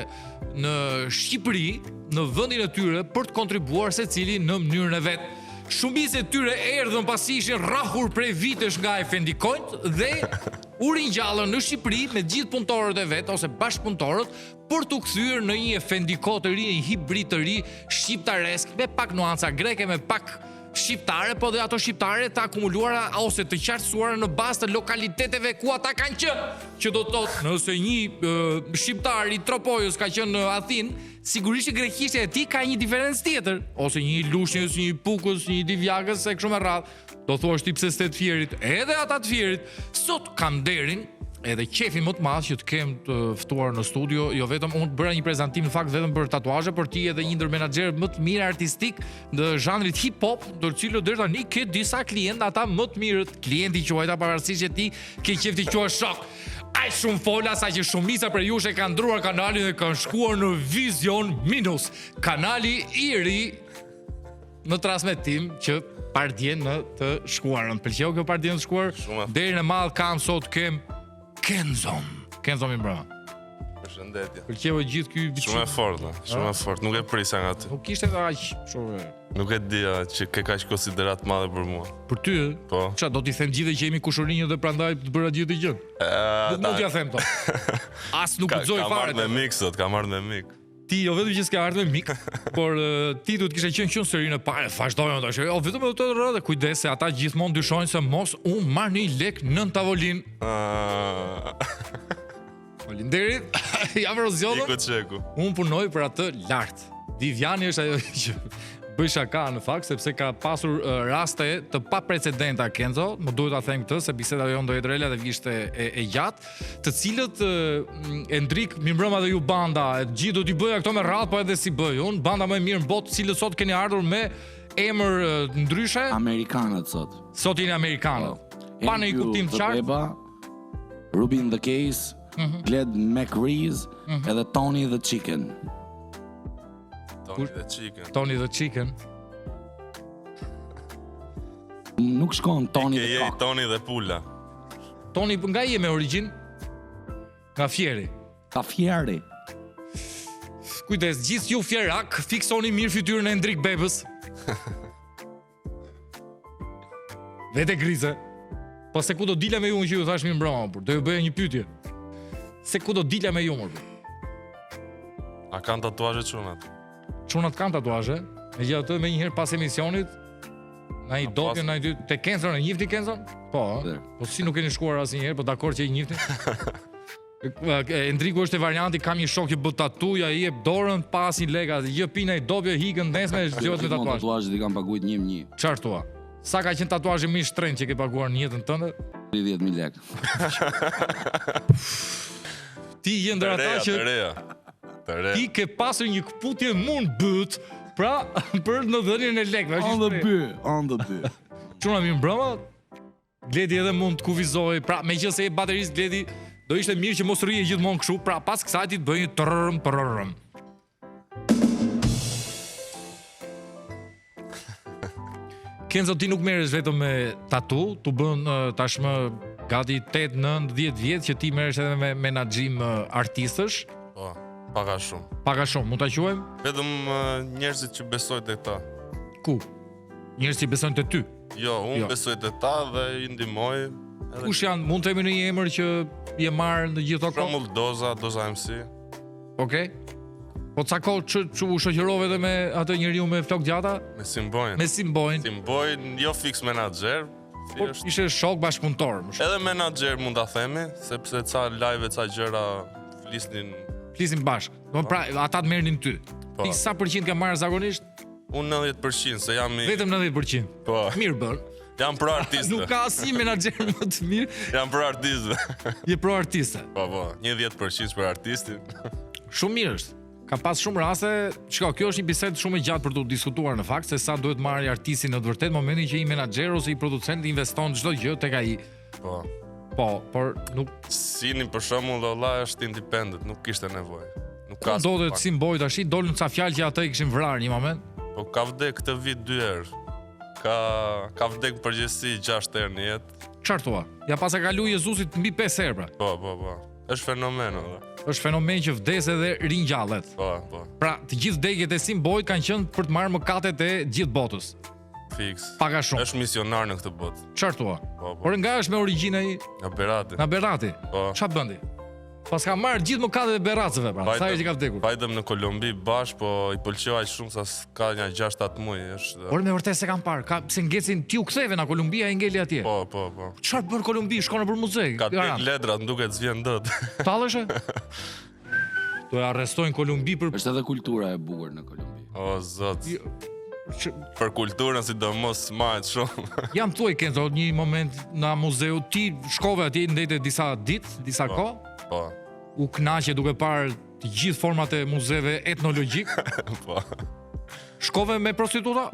në Shqipëri, në vendin e tyre për të kontribuar secili në mënyrën e vet. Shumica e tyre erdhën pasi ishin rrahur prej vitesh nga Efendikojt dhe u ringjallën në Shqipëri me gjithë punëtorët e vet ose bashkëpunëtorët për të kthyer në një Efendiko të ri, një hibrid të ri shqiptaresk, me pak nuanca greke, me pak shqiptare, po dhe ato shqiptare të akumuluara ose të qartësuara në bazë të lokaliteteve ku ata kanë qenë. Që do të thotë, nëse një shqiptar i Tropojës ka qenë në Athinë, sigurisht greqishtja e tij ka një diferencë tjetër, ose një Lushnjës, një Pukës, një Divjakës e kështu me radhë. Do thuash ti pse s'te të Fierit, edhe ata të Fierit sot kanë nderin edhe qefin më të madh që të kem të ftuar në studio, jo vetëm unë bëra një prezantim në fakt vetëm për tatuazhe, por ti edhe një ndër menaxherët më të mirë artistik në zhanrit hip hop, ndër cilët deri tani ke disa klientë, ata më të mirët, klienti quajta pavarësisht që ti ke qef të quash shok. Ai shumë fola sa që shumica për jush e kanë ndruar kanalin dhe kanë shkuar në Vision Minus, kanali i ri në transmetim që pardjen në të shkuarën. Pëlqeu kjo pardjen të shkuar? Deri në madh kam sot kem Kenzon mi brava. Përshëndetje. Pëlqeu gjithë ky biçim. Shumë e fortë, shumë e fortë. Nuk e prisa nga ty. Nuk ishte aq shumë. Nuk e dija që ke kaq konsiderat madhe për mua. Për ty? Po. Çfarë do t'i them gjithë që jemi kushurinjë dhe prandaj të bëra gjithë të gjën? Nuk mund t'ja them to. As nuk guxoj fare. Ka marrë me mik sot, ka marrë me mik. Ti jo vetëm që s'ka ardhur me mik, por ti duhet kishe qenë serinë e parë, vazhdojmë tash. Jo vetëm do të rrë, kujdes se ata gjithmonë dyshojnë se mos u marr një lek nën tavolinë. Faleminderit. Ja vërozjodhëm. Iku çeku. Unë punoj për atë lart. Diviani është ajo që bëj shaka në fakt, sepse ka pasur raste të paprecedenta Kenzo, më duhet ta them këtë se biseda jonë do jetë rela dhe vishte e gjatë, të cilët Endrik, mirëmbrëma dhe ju banda, gjithë do t'i bëja këto me radhë, po edhe si bëj unë, banda më e mirë në botë, cilët sot keni ardhur me emër ndryshe. Amerikanët sot. Sot jeni Amerikanët. Pa në i kuptim të qartë. Ruben the Case, Gled McRees edhe Tony the Chicken. Tony the Chicken. Nuk shkon Tony the Cock. Tony dhe Pula. Tony nga je me origjinë? Nga Fieri. Ka Fieri. Kujdes, gjithë ju fjerak, fiksoni mirë fytyrën e Endrik Bebës. Vete grize. Po se ku do dila me ju që ju thash mirë mbrëma, por do ju bëja një pyetje. Se ku do dila me ju më? A kanë tatuazhe çunat? Çunat kanë tatuazhe. Megjithatë më njëherë pas emisionit, na i dopje na i dy te Kenzon e njifti Kenzon? Po. Po si nuk keni shkuar asnjëherë, po dakord që i njifti. Endriku është e varianti, kam një shok që bë tatuj, ai jep dorën pas një lega, jë pina i dopje, hikën ndesme, zgjohet me tatuazh. Tatuazhet i kanë paguajt 1-1. Çfarë thua? Sa ka qenë tatuazhi më i shtrenjtë që ke paguar në jetën tënde? 30.000 lekë. Ti je ndër ata që ti ke pasur një këputje mund bët, pra për në dhënien e lekëve. On the by. Çuna mi mbrëma, Gledi edhe mund të kufizoj, pra meqense je baterist Gledi, do ishte mirë që mos rrije gjithmonë kështu, pra pas kësaj ti të bëj një trrrm. Kenzo, ti nuk merresh vetëm me tatu, tu bën tashmë gati 8-9-10 vjet që ti merresh edhe me menaxhim artistësh. Po, paka shumë. Paka shumë, mund ta quajmë? Vetëm njerëzit që besojnë te ta. Ku? Njerëzit që besojnë te ty. Jo, unë besoj te ta dhe i ndihmoj. Kush janë? Mund të themi në një emër që je marrë në gjithë ato kohë? Doza MC. Okej. Po ca kohë që u shoqërove edhe me atë njeriu me flok gjata? Me Simbojn. Me Simbojn. Simbojn, jo fix menaxher. Po ishe shok bashkëpunëtor. Edhe menaxher mund ta themi, sepse ca live ca gjëra flisnin bashkë. Do pra ata të merrnin ty. Ti sa përqind ke marrë zakonisht? Unë 90%, se jam i... Vetëm 90%. Po. Mirë bën. Jam pro artiste. Nuk ka asnjë menaxher më të mirë. Jam pro artiste. Je pro artiste. Po, 10% për artistin. Shumë mirë është. Ka pas shumë raste, kjo është një bisedë shumë e gjatë për të diskutuar në fakt, se sa duhet marrë artistin në të vërtetë momentin që i menaxher ose i producent investon çdo gjë tek ai. Po, por nuk Sini për shembull valla është independent, nuk kishte nevojë. Nuk ka. Ndodhet si mboj tash, dolën ca fjalë që ata i kishin vrarë një moment. Po ka vdek këtë vit 2 herë. Ka vdek përgjithësi 6 herë në jetë. Çfarë thua? Ja pas e kalu Jezusit mbi 5 herë pra. Po. Është fenomen valla. Është fenomen që vdes edhe ringjallet. Po. Pra, të gjithë vdekjet e simbojt kanë qenë për të marrë mëkatet e gjithë botës. Fiks. Pak a shumë. Është misionar në këtë botë. Çfarë thua? Po. Por nga është me origjinë ai? Nga Berati. Nga Berati. Po. Çfarë bëndi? Pas ka marrë gjithë mëkatet e Beracëve pra. Sa herë që ka vdekur? Vajdëm në Kolumbi bash, po i pëlqeu aq shumë sa ka një 6-7 muaj, është. Por me vërtet se kam parë, pse ngecin ti u ktheve na Kolumbia e ngeli atje. Po. Çfarë bën Kolumbi? Shkon nëpër muze. Ka tek ledra, duket s'vjen dot. Talleshe? Do e arrestojnë Kolumbi për Është edhe kultura e bukur në Kolumbi. O zot. Për kulturën sidomos smahet shumë. Jam thuaj Kenzo një moment në muzeu, ti shkove atje ndete disa ditë, disa kohë, Po. u kënaqe duke parë të gjithë format e muzeve etnologjik. Po. Shkove me prostituta?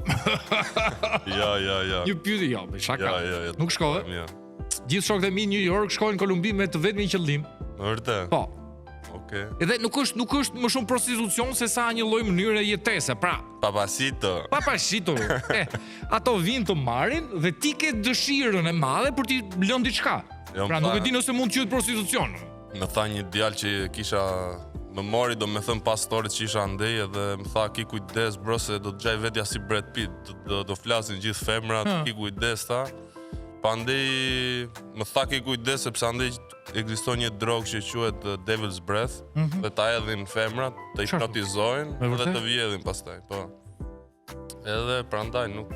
Ja. Një pyetje, jo, me shaka. Ja. Nuk shkove? Ja. Gjithë shokët e mi në New York shkojnë në Kolumbi me të vetmin qëllim. Në vërtet. Po. Okej. Edhe nuk është më shumë prostitucion se sa një lloj mënyre jetese. Pra, Papasito. papashito. Ato vinë të marrin dhe ti ke dëshirën e madhe për t'i lënë diçka. Pra nuk e di nëse mund të quhet prostitucion. Më tha një djalë që kisha më mori do me thëmë pastorit që isha ndej edhe më tha ki kujdes bro se do të gjaj vetja si Brad Pitt, do flasin gjithë femrat, ki kujdes tha. Pa ndej më tha ki kujdes sepse andej ekziston një drogë që quhet Devil's Breath dhe ta edhin femrat, të hipnotizojnë dhe të vjedhin pastaj, po. Edhe prandaj nuk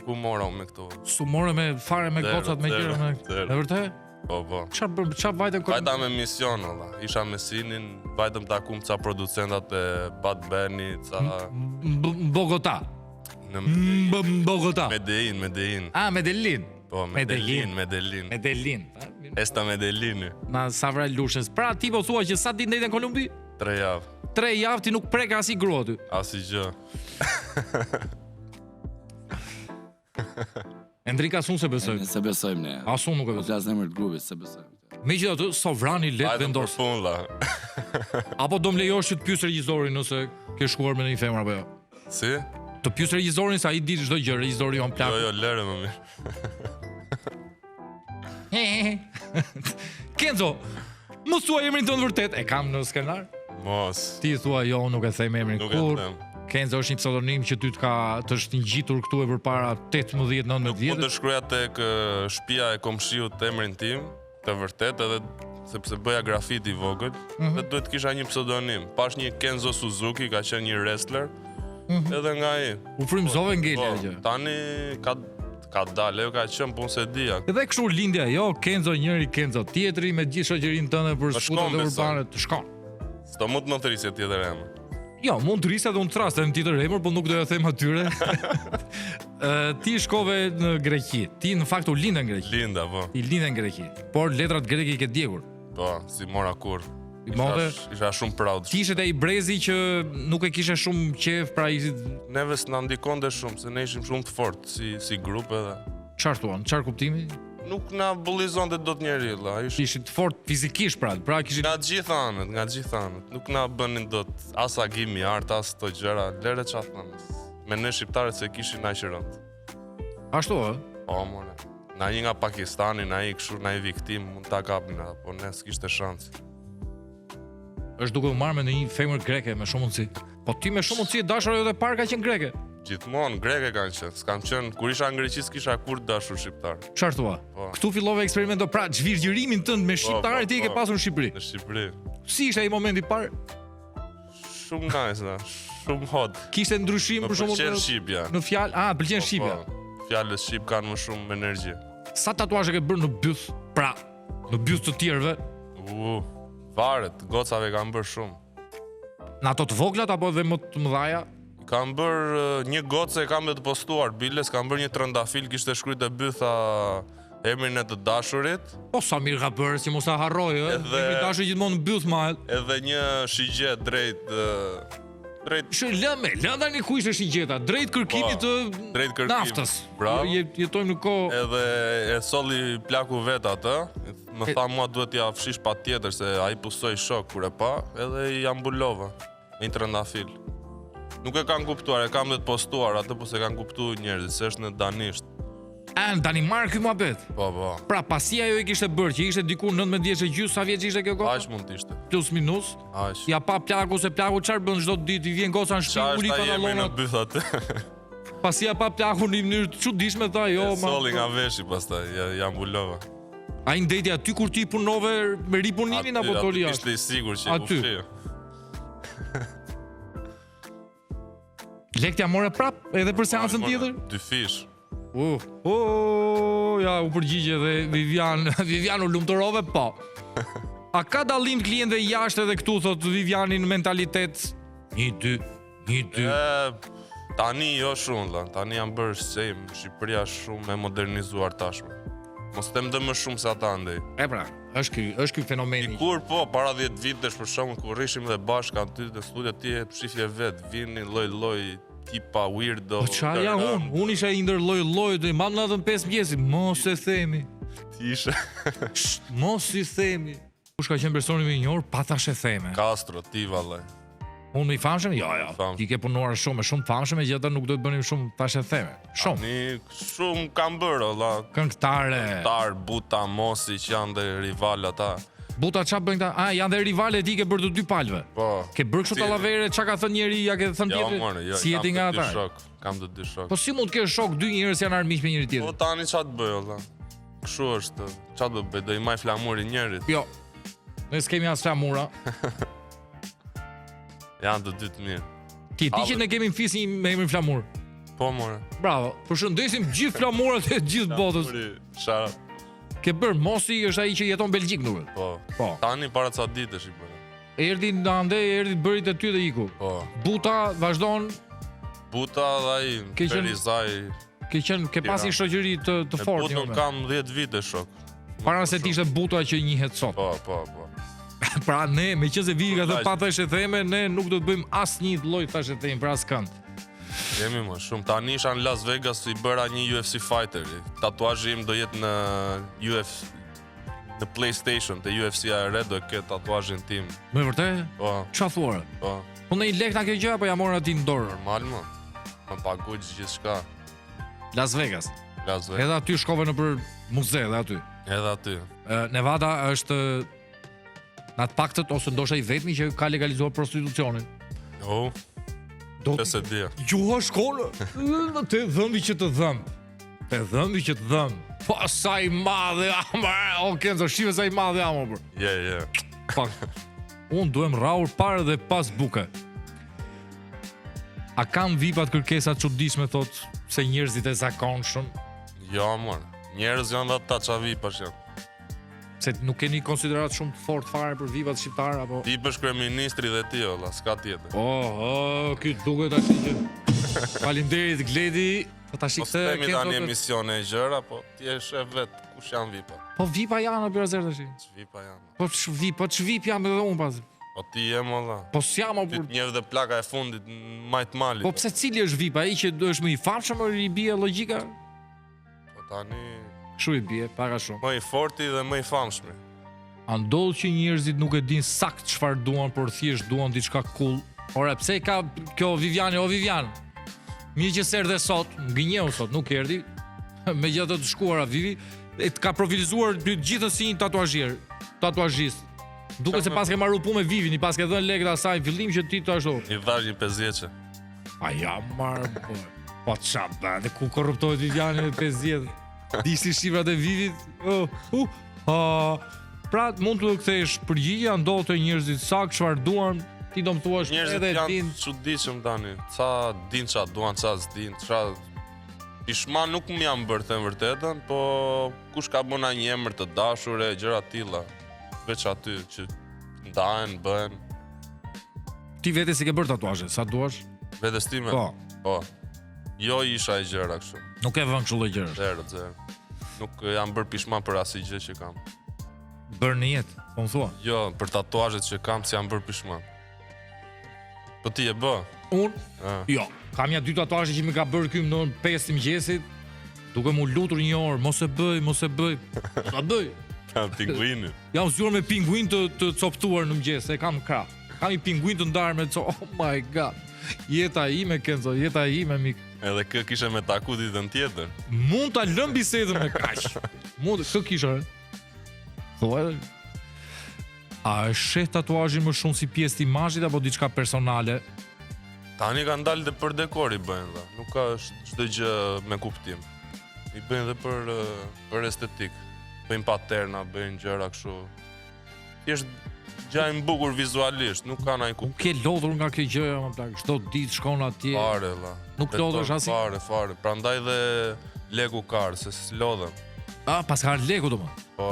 u mora me këto. Su more me fare me gocat me gjëra me. E vërtet? Po. Çfarë vajtën Kolumbi? Vajta me mision, olla. Isha me Sinin, vajtëm takum ca producentat e Bad Bunny, ca Bogota. në Bogota. Medellin. Ah, Medellin. Po, Medellin. Esta Medellin. Na Savra Lushës. Pra ti po thua që sa ditë ndete në Kolumbi? 3 javë. 3 javë ti nuk prek as i grua ty. Asgjë. Endrika asun se besoj. Se besojmë ne. Asun nuk e besoj. Flas në emër të grupit, se besojmë. Megjithatë, Sovrani let vendos. Apo do më lejosh që të pyes regjisorin nëse ke shkuar me një femër apo jo? Si? Të pyes regjisorin sa ai di çdo gjë, regjisori jon plak. Jo, lere më mirë. Kenzo, mos thuaj emrin tënd vërtet, e kam në skenar? Mos. Ti thua jo, nuk e them emrin kur. Kenzo është një pseudonim që ty të është ngjitur këtu e përpara 18-19 vjetësh. Po të shkruaja tek shtëpia e komshiut emrin tim, të vërtet edhe sepse bëja grafiti vogël, dhe duhet kisha një pseudonim. Pash një Kenzo Suzuki, ka qenë një wrestler, edhe nga ai. U frymëzove ngelja gjë. Tani ka dalë, ka qenë punë se dia. Edhe kështu lindja, jo Kenzo njëri, Kenzo tjetri me gjithë shoqërinë tënde për shkutat e urbane të shkon. S'do mund të më thrisje tjetër emër. Jo, mund të rrisja dhe unë të rastem tjetër emër, po nuk doja them atyre. Ti shkove në Greqi. Ti në fakt u lindë në Greqi. Linda, po. Ti lindë në Greqi. Por letrat greke i ke djegur. Po, si mora kur. Isha shumë proud. Ti ishe ai brezi që nuk e kishe shumë qef, pra neve s'na ndikonte shumë, se ne ishim shumë të fortë si grup edhe. Çfarë thua? Çfarë kuptimi? Nuk na bullizonte dot njeri, valla. Ishit fort fizikisht pra kishin nga gjithë anët. Nuk na bënin dot as agimi art, as to gjëra, lere çfarë thonë. Me ne shqiptarët se kishin aq rënd. Ashtu ë? Po, more. Na një nga Pakistani, na i kështu, na i viktim, mund ta kapnin, po ne s'kishte shans. Është duke u marrë me një femër greke me shumë mundësi. Po ti me shumë mundësi dashura jote parë ka qenë greke. Gjithmonë greke kanë qenë. S'kam qenë kur isha në Greqi s'kisha kur dashur shqiptar. Çfarë thua? Ktu fillove eksperimento pra zhvirgjërimin tënd me shqiptarët ti ke pasur në Shqipëri. Në Shqipëri. Si ishte ai momenti i parë? Shumë nice, shumë hot. Kishte ndryshim për shembull në fjalë, pëlqen shqipja. Fjalët shqip kanë më shumë energji. Sa tatuazhe ke bërë në byth? Pra, në byth të tjerëve? Varet, gocave kanë bërë shumë. Në ato të voglat apo dhe më të mëdhaja? Kam bërë një goce, kam dhe të postuar biles, kam bërë një trëndafil, kishte shkruajt e bytha emrin e të dashurit. Po sa mirë ka bërë, si mos ta harroj, emri i dashurit gjithmonë në byth mahet. Edhe një shigje drejt Lënda një ku ishte shigjeta, drejt kërkimit të naftës. Bravo. Jetojmë në kohë. Edhe e solli plaku vet atë. Më tha mua duhet ja fshish patjetër se ai pusoi shok kur e pa, edhe i ambulova me një trëndafil. Nuk e kanë kuptuar, e kam dhe të postuar atë, po se kanë kuptuar njerëzit, se është në danisht. Në Danimark ky muhabet. Po. Pra pasi ajo e kishte bërë, që ishte diku 19 vjeç e gjys, sa vjeç ishte kjo goca? Aq mund t'ishte. Plus minus. Aq. Ja pa plaku se plaku çfarë bën çdo ditë, i vjen goca në shtëpi, uli pantallonat. Në byth atë. Pasi ja pa plaku në mënyrë të çuditshme tha, jo, ma. Solli nga veshi pastaj, ja mbulova. Ai ndeti aty kur ti punove me ripunimin apo doli jashtë? Ishte i sigurt që u fshi. Lektia more prap edhe për seancën tjetër? 2 fish. Ja, u përgjigje dhe Vivian u lumturove, po. A ka dallim klientëve jashtë edhe këtu, thot Viviani, në mentalitet? 1-2. Tani jo shumë, tani janë bërë sejm, Shqipëria shumë e modernizuar tashme. Mos them dhe më shumë se ata ndej. Pra, është ky fenomeni. Dikur po, para 10 vitesh për shkakun kur rrishim dhe bashkë aty në studio ti e shifje vet, vinin lloj tipa weirdo. Po qa ja unë isha i ndër lloj dhe mam në 5 mjesi, mos e themi. Ti ishe. Mos i themi. Kush ka qenë personi më i njohur, pa tash e theme. Castro, ti vallai. Unë i famshëm? Ja. Ti ke punuar shumë famshëm, megjithatë nuk do të bënim shumë tash e theme. Shumë. Shumë kam bërë, valla. Këngëtar, Buta, Mosi që janë dhe rival ata. Buta ç'a bëjnë ta? Janë dhe rivale ti ke bërë të dy palëve. Po. Ke bërë kështu tallavere, ç'a ka thënë njëri, ja ke thënë tjetri? Si jeti nga ata? Kam të dy shok. Po si mund të kesh shok dy njerëz janë armiq me njëri tjetrin? Po tani ç'a të bëj, valla. Kështu është. Ç'a do bëj? Do i maj flamurin njerit. Jo. Ne s'kemi as flamura. Janë të dy të mirë. Ti që ne kemi fisi me emrin Flamur. Po more. Bravo. Përshëndesim gjithë flamurat e gjithë botës. Shara. Ke bërë Mosi është ai që jeton në Belgjik nuk? Po. Tani para ca ditësh i bëra. Erdhi ndande, erdhi bëri të ty dhe iku. Po. Buta vazhdon. Buta dhe ai Perizaj. Ke pasi shoqëri të fortë. Butën kam 10 vite shok. Para se t'ishte Buta që njihet sot. Po. Pra ne, meqense Vivi ka thënë pa thashë theme, ne nuk do të bëjmë asnjë lloj thashë theme për askënd. Jemi më shumë. Tani isha në Las Vegas i bëra një UFC fighter. Tatuazhi im do jetë në UFC në PlayStation, te UFC-a e re do e ketë tatuazhin tim. Me vërtet? Po. Çfarë thua? Po. Po ne i lek na kjo gjë apo ja morën aty në dorë? Normal më. Më paguaj gjithçka. Las Vegas. Edhe aty shkove në për muze dhe aty. Edhe aty. Nevada është në atë paktët ose ndoshta i vetmi që ka legalizuar prostitucionin. Jo. Pse dia. Jo shkollë. Te dhëmbi që të dhëm. Po sa i madhe, o Kenzo, shive sa i madhe amo për. Je. Unë duhem rraur parë dhe pas buke. A kam vipat kërkesat çuditshme thot se njerëzit e zakonshëm? Jo, amor. Njerëz janë ata ça vipash janë. Se nuk keni konsiderat shumë të fort fare për vipat shqiptar apo? Ti bësh kryeministri dhe ti, valla, s'ka tjetër. Ky duket tash që faleminderit Gledi. Po tash këtë kemi tani emisione e gjëra, po ti je shef vet, kush janë vipa? Po vipa janë apo zer tash? Vipa janë. Po ç'vip jam edhe unë pas. Po ti je valla. Po s'jam apo ti njeh dhe plaka e fundit majt mali. Po pse cili është vipa? Ai që është më i famshëm apo i bie logjika? Po tani Shu i bie, para shumë. Më i forti dhe më i famshmi. A ndodh që njerëzit nuk e din sakt çfarë duan, por thjesht duan diçka cool. Ora pse ka kjo Viviani, o Vivian? Mirë që s'erdhe sot, gënjeu sot, nuk erdhi. Megjithatë të shkuara Vivi, e të ka profilizuar gjithsesi një tatuazhist. Duket se pas ke marrë punë me Vivin, i pas ke dhënë lekët asaj në fillim që ti të ashtu. I dhash një 5 vjeçë. A ja marr po çfarë, dhe ku korruptohet Viviani me 5 vjet? Disi shifrat e Vivit. Pra mund të kthesh përgjigje, ndodh të njerëzit sakt çfarë duan, ti do më thuash edhe din çuditshëm tani. Ca din çfarë duan, ça s'din, çfarë pishman nuk më jam bërë thënë vërtetën, po kush ka bëna një emër të dashur e gjëra të tilla, veç aty që ndahen, bëhen. Ti vete si ke bërë tatuazhe, sa duash? Vetes time? Po. Po. Jo isha e gjëra kështu. Nuk e vën kështu lloj gjëra. Zero. Nuk jam bërë pishman për asnjë gjë që kam. Bërë në jetë, po më thua. Jo, për tatuazhet që kam si jam bërë pishman. Po ti e bë? Unë? Jo. Kam ja 2 tatuazhe që më ka bërë ky në 5 të mëngjesit. Duke mu lutur një orë, mos e bëj. Sa bëj? Pinguini. Jam zgjuar me pinguin të coptuar në mëngjes, e kam krah. Kam i pinguin të ndarë me oh my god. Jeta ime Kenzo, jeta ime mik. Edhe kë kishe me taku ditën tjetër. Mund ta lëm bisedën me kaq. Mund kë kisha. Thuaj. A është sheh tatuazhin më shumë si pjesë të imazhit apo diçka personale? Tani kanë dalë dhe për dekor i bëjnë dha. Nuk ka çdo gjë me kuptim. I bëjnë dhe për estetik. Bëjnë paterna, bëjnë gjëra kështu. Thjesht gjajnë bukur vizualisht, nuk kanë ai kuptim. Ke lodhur nga kjo gjë, më plak. Çdo ditë shkon atje. Fare valla. Nuk lodhesh as. Fare. Prandaj dhe legu kar, se s'lodhem. Pas ka legu domo. Po.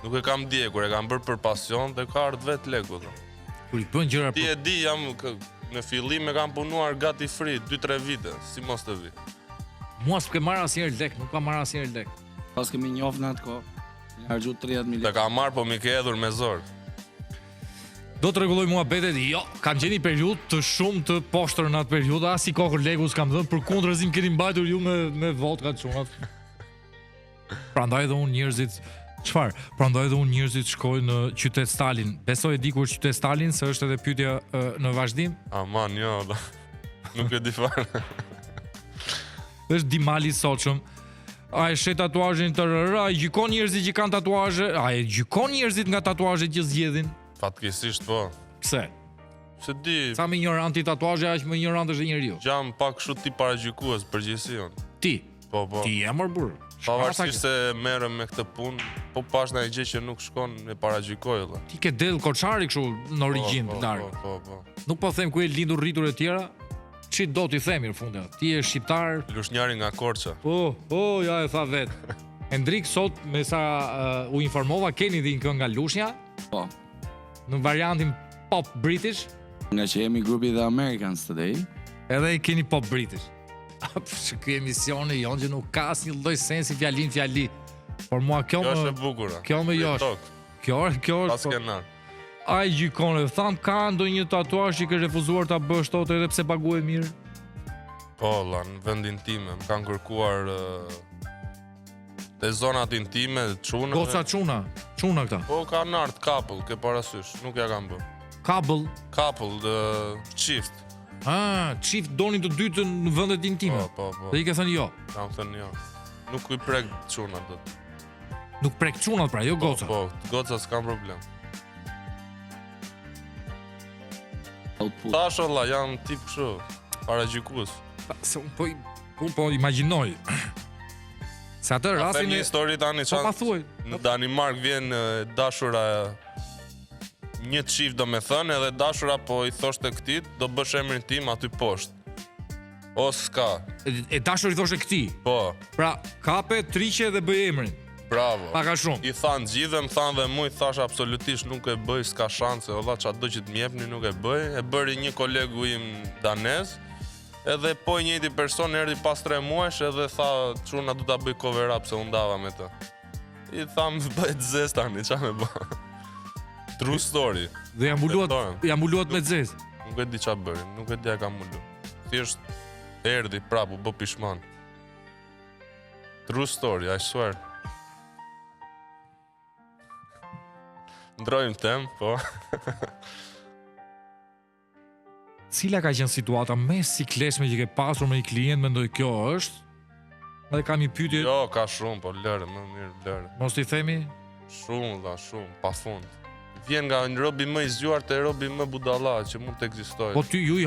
Nuk e kam ndjekur, e kam bërë për pasion dhe ka ardhur vet legu do. Kur i bën gjëra Ti e di, jam në fillim e kam punuar gati free 2-3 vite, si mos të vi. Mua s'ke marr asnjëherë lek, nuk kam marr asnjëherë lek. Pas kemi njoft në atë kohë. Harxhu 30.000 Të lekë. ka marrë, po mi ke edhur me zor. Do të rregulloj muhabetet, jo, kam gjeni periudhë të shumë të poshtër në atë periudhë, as i kokër legu s'kam dhënë, përkundërzi më keni mbajtur ju me vodka të çunat. Prandaj edhe unë njerëzit, çfarë? Prandaj edhe unë njerëzit shkojnë në qytet Stalin. Besoj e di ku është qytet Stalin, se është edhe pyetja në vazhdim. Aman, jo, da. Nuk e di fare. Është Dimali i Soçëm. A e shet tatuazhin të rëra, a i gjykon njerëzit që kanë tatuazhe, a e gjykon njerëzit nga tatuazhet që zgjedhin? Fatkeqësisht po. Pse? Se di, Sa më ignorant i tatuazhe, aq më ignorant është njeriu. jam pak kështu tip paragjykues përgjithësi unë. Ti, Po. ti je më burr. Pavarësisht se merrem me këtë punë, po pash ndaj gjë që nuk shkon e paragjykoj valla. Ti ke del koçari kështu në origjinë larg. Po. Nuk po them ku je lindur rritur e tjera. Çi do t'i themi në fund. Ti je shqiptar. Lushnjari nga Korça. Ja e tha vet. Hendrik sot me sa u informova keni dhe një këngë nga Lushnja Po. në variantin pop british, Nga që jemi grupi The Americans today. edhe keni pop british. Ky emisioni jonë që nuk ka asnjë lloj sensi fjali. Por mua kjo Kjo është e më bukur. kjo më josh. Kjo Pas është. kenar. Ai gjykon, e tham ka ndonjë tatuazh që ke refuzuar ta bësh tot edhe pse paguhet mirë. Po, la, në vendin time, më kanë kërkuar te zonat intime, çuna. Goca çuna këta. Po, kanë art couple, ke parasysh, nuk ja kanë bërë. Couple. Couple, çift. Çift donin të dytën në vendet intime. Po. Dhe i ke thënë jo. Kam thënë jo. Nuk i prek çuna dot. Nuk prek çunat pra, jo goca. Po, goca s'kan problem. Output. Tash valla, jam tip kështu, paragjykues. Se unë po imagjinoj. Se atë Them rastin një e histori tani po ma thuaj. Në Danimark vjen dashura një çift do me thënë edhe dashura po i thoshte këtit do bësh emrin tim aty poshtë. O s'ka. E dashur i thoshe këti. Po, Pra, kape, triqe dhe bëj emrin. bravo. Paka shumë. I thanë gjithë, më thanë dhe mu, i thash absolutisht nuk e bëj, s'ka shanse, olla çdo që të m'jepni nuk e bëj. E bëri një kolegu im danez, edhe po i njëjti person erdhi pas 3 muajsh edhe tha çuna du ta bëj cover up se u ndava me të. I tham bëhet zez tani, ç'a me bë. True story. Dhe Betohem. jam mbuluat me zezë. Nuk e di ç'a bëri, nuk e di a kam mulu. Thjesht erdhi prapë, u bë pishman. True story, I swear. Ndrojmë tem, po. Cila ka qenë situata më e sikleshme që ke pasur me një klient, mendoj kjo është? Dhe kam një pyetje, Jo, ka shumë, po lërë, më mirë lërë. mos t'i themi? Shumë, pafund. Vjen nga një robi më i zgjuar te robi më budalla që mund të ekzistojë. Po ty ju i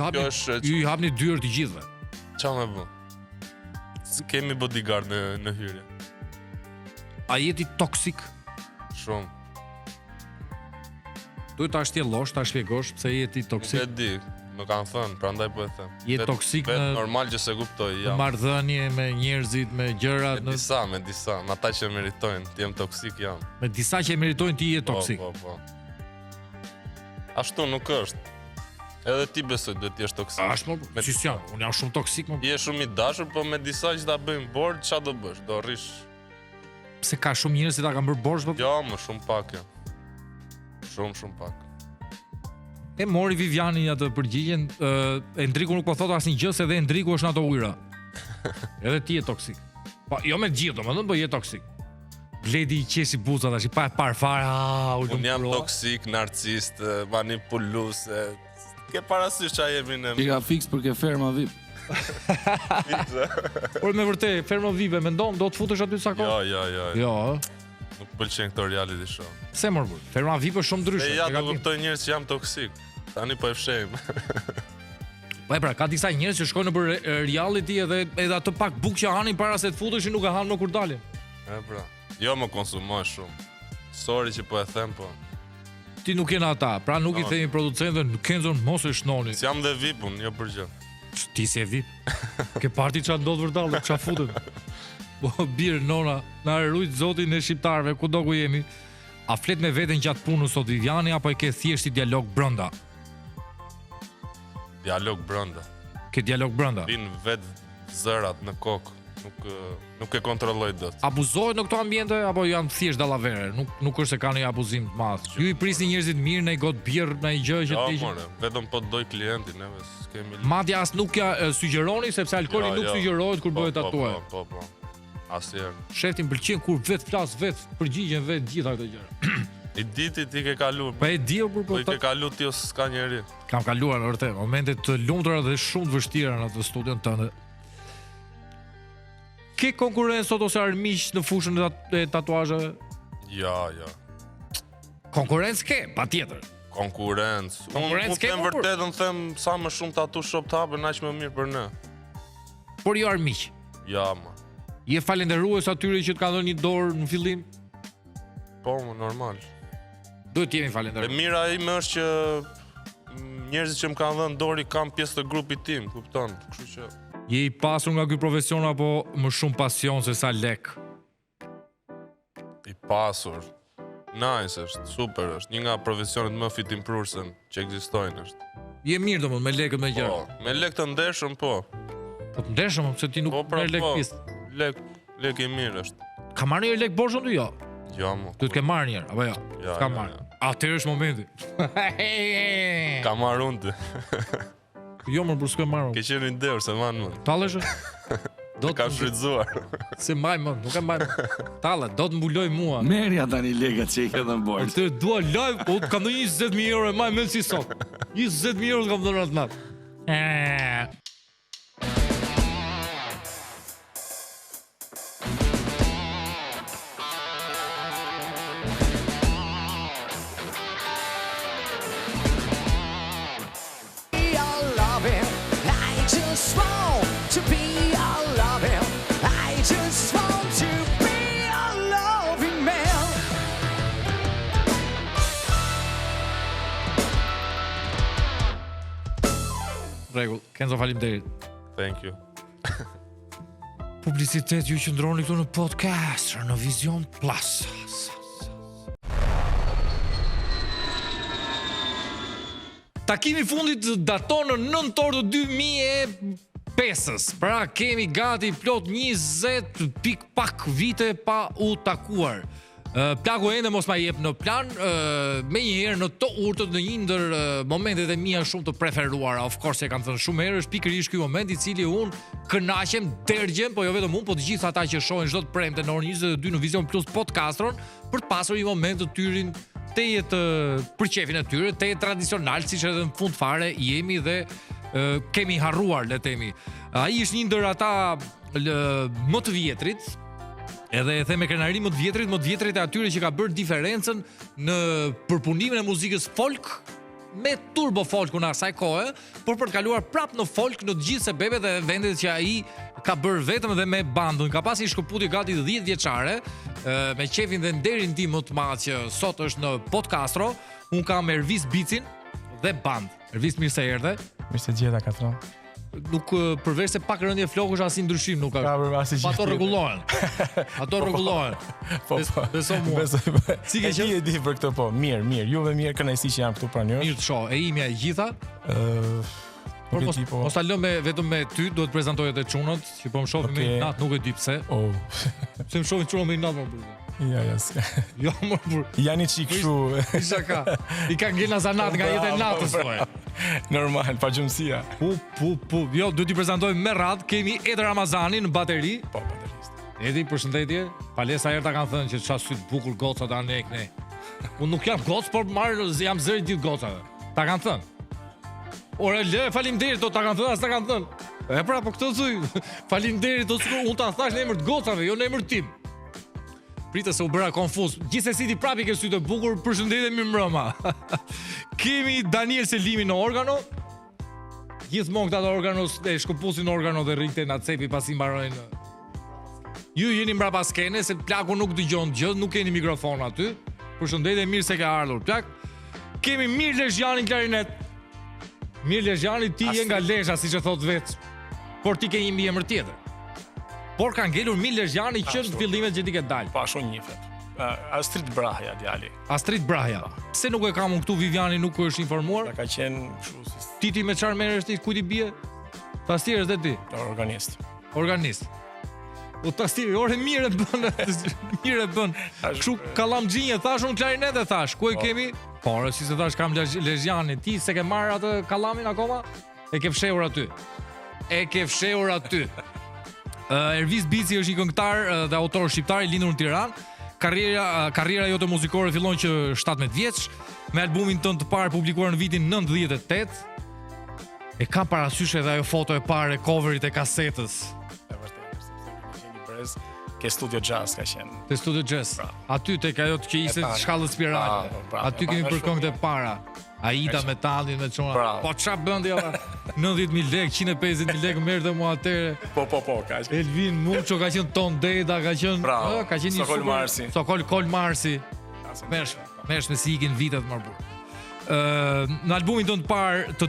hapni dyrë të gjithëve. Qa me bë? Kemi bodyguard në hyrje. A jeti toksik? Shumë. Duhet ta shtjellosh, ta shpjegosh pse jeti Nuk e toksik. di, më kanë thënë, prandaj po e them. Je toksik Vet në normal që se kuptoj, në jam. marrëdhënie me njerëzit, me gjërat, Me disa, me ata që meritojnë, të jem toksik jam. me disa që e meritojnë ti je toksik. Po. Ashtu nuk është. Edhe ti besoj duhet t'jesh toksik. Ashtë më, si s'jam, unë jam shumë toksik më. Je shumë i dashur, po me disa që ta bëjmë borë, qa do bësh? Do rrish... Pse ka shumë njerëz që ta kanë bërë borxh, po? Jo, më shumë pak, ja. Shumë pak. E mori Viviani atë përgjigjen, Endriku nuk po thot asnjë gjë se edhe Endriku është në ato ujëra. Edhe ti je toksik. Po, jo me gjithë, domethënë, po je toksik. Bledi i qesi buza tash, pa e par fare. Unë jam toksik, narcist, manipulus, ke parasysh qa jemi në... Ti ka fix për ke ferma VIP. Por me vërtet, ferma vive, mendon, do të futesh aty sa kohë? Jo. Jo, Nuk pëlqen këto reality show. pse mor burr? Ferma vive është shumë ndryshe. E ja, do kuptoj njerëz që jam toksik. Tani po e fshejmë. Po e pra, ka disa njerëz që shkojnë në për reality edhe atë pak bukë që hanin para se të futeshin nuk e hanë më kur dalin. E pra. Jo më konsumoj shumë. Sorry që po e them, po. Ti nuk jena ata, pra nuk i themi producentëve, Kenzo mos e shnoni. Si jam dhe VIP-un, jo për gjë. Ti si e vip. Ke parti qa ndodh vërdallë, qa futet. Po birë nona, na rujt zotin e shqiptarëve, kudo ku jemi. A flet me veten gjatë punës sot Viviani apo e ke thjesht i dialog brenda? Dialog brenda. Ke dialog brenda. Vin vet zërat në kokë. Nuk e kontrolloj dot. Abuzohet në këto ambiente apo janë thjesht dallavere? Nuk është se ka ndonjë abuzim të madh. Ju i prisni njerëzit mirë, në got birr, në gjë që Jo, ti. more, vetëm po doj klientin, neve s'kemi. Madje as nuk ja sugjeroni sepse alkooli nuk sugjerohet kur bëhet tatuaj. Po. Asnjëherë. Sheftin pëlqen kur vet flas, vet përgjigjen vet gjitha këto gjëra. I diti ti ke kaluar. Po e di kur Po i ke kalu ti ose s'ka njeri. Kam kaluar vërtet momente të lumtura dhe shumë të vështira në atë studion tënde. Ke konkurrencë sot ose armiq në fushën e tatuazheve? Ja. Konkurrencë ke, patjetër. Konkurrencë. Konkurrencë ke, them po, vërtetën, them sa më shumë tatu shop të hapën, aq më mirë për ne. Por jo armiq. Ja, ma. Je falenderues atyre që të kanë dhënë një dorë në fillim? Po, më normal. Duhet të jemi E falenderues. mira ime është që njerëzit që më kanë dhënë dorë kanë pjesë të grupit tim, kupton? Kështu që Je i pasur nga ky profesion apo më shumë pasion se sa lek? i pasur. Nice është, super është. Një nga profesionet më fitimprurse që ekzistojnë është. Je mirë domosdoshmë me lekët me gjëra. Po, me lek të ndeshëm, po. Po të ndeshëm se ti nuk Po, pra, merr lek po. pjesë. Lek i mirë është. Ka marrë një lek borxhën ty jo? Jo, mo. Duhet ke marrë një herë, apo jo? Ja, S'ka ja, marrë. ja. Atëherë është momenti. Ka marrë unë ty. Jo më për s'ka marrë. Ke qenë i ndeur se manë më. Tallesh? Do Ka shfrytzuar. se mbaj më, nuk e mbaj. Talle, do të mbuloj mua. Merja tani legat që i ke dhënë bord. Të dua live, po kam dhënë 20000 euro e maj më si sot. 20000 euro kam dhënë atë natë. Rregull, Kenzo faleminderit. Thank you. Publicitet ju qëndroni këtu në podcast në Vision Plus. Takimi i fundit daton në 9 orë të 2005-s. Pra kemi gati plot 20 pik pak vite pa u takuar. Plaku ende mos ma jep në plan, me njëherë në to urtët në një ndër momentet e mia shumë të preferuara, of course e kam thënë shumë herë, është pikërisht ky moment i cili unë kënaqem, dërgjem, po jo vetëm unë, po të gjithë ata që shohin çdo të premte në orën 22 në Vision Plus podcastron për të pasur një moment të tyrin te jetë për qefin e tyre, te jetë tradicional, siç edhe në fund fare jemi dhe kemi harruar, le të themi. Ai është një ndër ata më të vjetrit, edhe e them me krenari më të vjetrit e atyre që ka bërë diferencën në përpunimin e muzikës folk me turbo folk në asaj kohe, por për të kaluar prap në folk në të gjithë sebepet dhe vendet që ai ka bërë vetëm dhe me bandën. Ka pasi shkëputje gati 10 vjeçare, me qefin dhe nderin tim më të madh që sot është në Podcastro. Un kam Ervis Bicin dhe band. Ervis, mirë se erdhe. Mirë se gjeta, Katron. nuk përveç se pak rëndje flokësh asnjë ndryshim nuk ka. Ato rregullohen. Ato rregullohen. Beso mua. Si ke qenë? Di për këtë po. Mirë. Juve mirë, kënaqësi që jam këtu pranë jush. Mirë të shoh. E imja e gjitha. Por mos ta lëm vetëm me ty, duhet të prezantohet te çunët, që po më shohin me natë, nuk e di pse. Se më shohin çunët me natë më burr. Ja. Jo më burr. Janë çik kështu. Isha ka. I kanë ngel zanat nga jeta e natës thonë. Normal, pa gjumësia. Po. Jo, duhet t'i prezantojmë me radh. Kemi Edi Ramazanin në bateri. Po, baterist. Edi, përshëndetje. Palesa herë ta kanë thënë që çfarë sy të bukur gocat anë ne. Unë nuk jam goc, por jam zëri ditë gocave. Ta kanë thënë. Ora le, faleminderit, do ta kanë thënë, as ta kanë thënë. E pra, po këtë thuj. Faleminderit, do sikur unë ta thash në emër të gocave, jo në emër tim. Pritë se u bëra konfuz. Gjithsesi ti prapi ke sy të bukur, përshëndetje mi mbrëma. Kemi Daniel Selimi në organo. Gjithmonë këta organos e shkëpusin organo dhe rrite na cepi pasi mbarojnë. Ju jeni mbrapa skene se plaku nuk dëgjon gjë, nuk keni mikrofon aty. Përshëndetje, mirë se ke ardhur plak. Kemi Mir Lezhjanin klarinet. Mir Lezhjani, ti je nga Lezhë, siç e thot vetë. Por ti ke një emër tjetër. Por ka ngelur Mir Lezhjani që në fillimet që ti ke dalë. Pa shumë njifet. Astrid Brahja, djali. Astrid Brahja. Pse nuk e kam unë këtu Viviani, nuk është informuar? Ka qenë kështu si Ti me çfarë merresh ti, kujt i bie? Tastier është ti. organist. Organist. O tastier, ore mirë e bën. Kështu kallamxhinje, thash unë klarinet e thash. Ku e kemi? Po, si se thash kam Lezhjanin. Ti se ke marr atë kallamin akoma? E ke fshehur aty. Ervis Bici është një këngëtar dhe autor shqiptar i lindur në Tiranë. Karriera jote muzikore fillon që 17 vjeç, me albumin tënd të parë publikuar në vitin 98. E kam parasysh edhe ajo foto e parë e coverit e kasetës. E vërtetë, sepse ka qenë një brez ke Studio Jazz ka qenë. Te Studio Jazz. Aty tek ajo që ishte shkallët spirale. Aty kemi për këngët e para. Aida Metallin me çona. Po ç'a bën ti ora? 90.000 lekë, 150.000 lekë merrte mua atëre. Po, ka qenë. Elvin Muço ka qenë Ton Deda, ka qenë një Sokol Marsi. Mersh me si ikin vitet më burr. Në albumin tënd parë të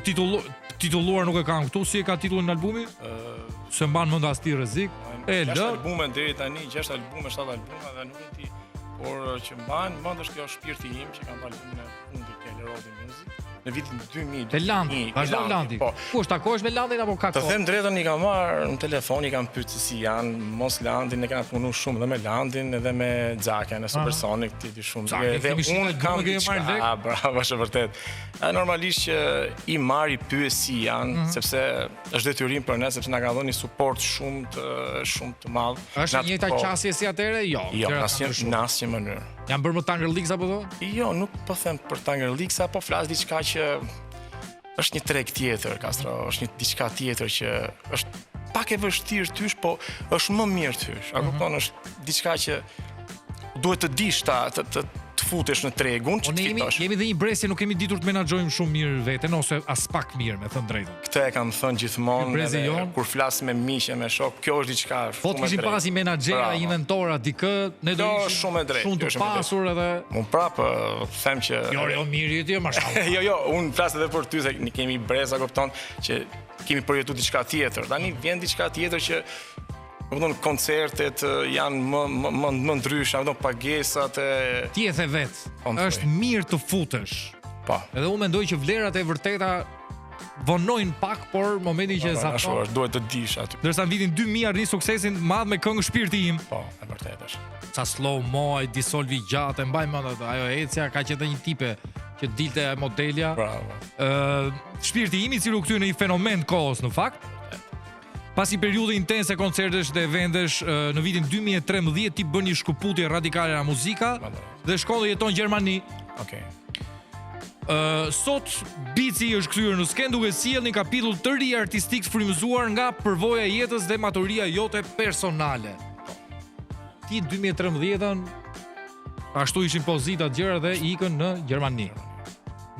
titulluar nuk e kam këtu, si e ka titullin në albumi? Se mban mend as ti rrezik. 6 albume deri tani, 6 albume, 7 albume dhe nuk di, por që mban është kjo shpirti im që kam albumin e fundit të Elrodi Music në vitin 2000. Te Landi, vazhdo Landi. Ku është takohesh me Landin apo ka kohë? Të them drejtën, i kam marrë në telefon, i kam pyetur si janë, mos Landin e kanë punuar shumë dhe me Landin edhe me Xhaken e Supersonic ti di shumë. Dhe unë kam diçka, bravo, është vërtet. Normalisht që i marr i pyes si janë, sepse është detyrim për ne, sepse na ka dhënë suport shumë të madh. Është një njëjta qasje si atëre? Jo, në asnjë mënyrë. Janë bërë më Tangerliks apo do? Jo, nuk po them për Tangerliks, po flas diçka që është një treg tjetër, Castro, është një diçka tjetër që është pak e vështirë tysh, po është më mirë tysh. A kupton, është diçka që duhet të dish të futesh në tregun që ti fitosh. Jemi dhe një bresje, nuk kemi ditur të menaxhojmë shumë mirë veten ose as pak mirë, me thënë drejtën. Këtë e kam thënë gjithmonë, kur flas me miqe, me shok, kjo është diçka shumë e drejtë. Po të kishim pasi menaxhera, inventora dikë, ne do ishim shumë e drejtë, shumë të pasur edhe. Unë prapë them që jo mirë ti, mashallah. Jo, unë flas edhe për ty se ne kemi breza, kupton, që kemi përjetuar diçka tjetër. Tani vjen diçka tjetër që koncertet janë më ndryshe, pagesat e... Ti e the vetë, është mirë të futesh. Pa. Edhe unë mendoj që vlerat e vërteta vonojnë pak, por momentin që e zaton... duhet të dish aty. Ndërsa në vitin 2000 arrin suksesin madh me këngë Shpirti im. Po, e vërtet është. Ca slow mo, disolvi gjatë, mbaj mend atë, ajo ecja ka qenë një tipe që dilte modelja. Bravo. Shpirti im i cili u kthye në një fenomen kohës në fakt. Pasi periudhë intense koncertesh dhe eventesh, në vitin 2013 ti bën një shkëputje radikale nga muzika dhe shkon dhe jeton në Gjermani. Okej. Sot Bici është kthyer në skenë duke sjellë një kapitull të ri artistik frymëzuar nga përvoja e jetës dhe maturia jote personale. Ti 2013-ën ashtu ishin pozita të gjëra dhe ikën në Gjermani.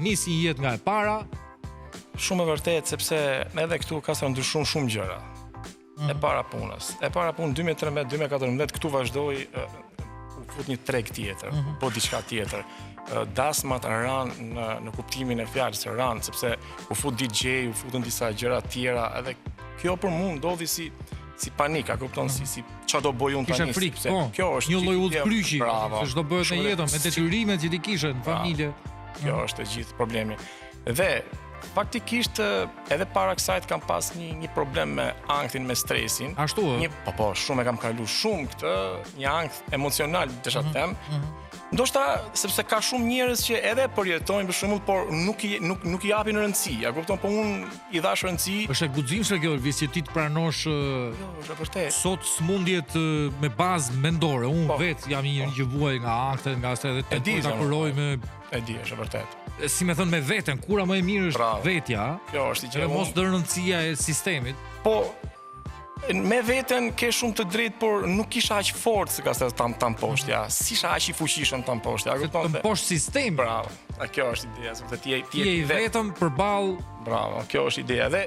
Nisi një jetë nga e para. Shumë e vërtet, sepse edhe këtu ka sa ndryshon shumë gjëra. E para punës. E para punë 2013-2014 këtu vazhdoi u fut një treg tjetër, po diçka tjetër. Dasmat ran në kuptimin e fjalës ran, sepse u fut DJ, u futën disa gjëra tjera, edhe kjo për mua ndodhi si panik, a kupton si çfarë do bëj unë tani. Kisha frikë, Kjo është një lloj udhëpryqi, se çdo bëhet në jetën me detyrimet që ti kishe në familje. Kjo është e gjithë problemi. Dhe faktikisht edhe para kësaj kam pas një problem me ankthin, me stresin. Ashtu ë? Po, shumë e kam kalu shumë këtë, një ankth emocional, desha të them. Ndoshta sepse ka shumë njerëz që edhe përjetojnë për shembull, por nuk i japin rëndësi. Ja kupton, po unë i dhash rëndësi. Është e guximshme kjo, Elvis, që ti të pranosh Jo, është vërtet. sot smundjet me bazë mendore. Unë vetë jam një që vuaj nga anktet, nga se edhe ta kuroj me E di, është vërtet. si me thënë me veten, kura më e mirë është vetja. Kjo është Edhe mos dërrëndësia e sistemit. Po me veten ke shumë të drejtë, por nuk kisha aq fortë ka se tam poshtë, ja. Si isha aq i fuqishëm tam poshtë, ja, kupton? Të mposh sistem. Bravo. Kjo është ideja, sepse ti je i vetëm përballë. Bravo, kjo është ideja. Dhe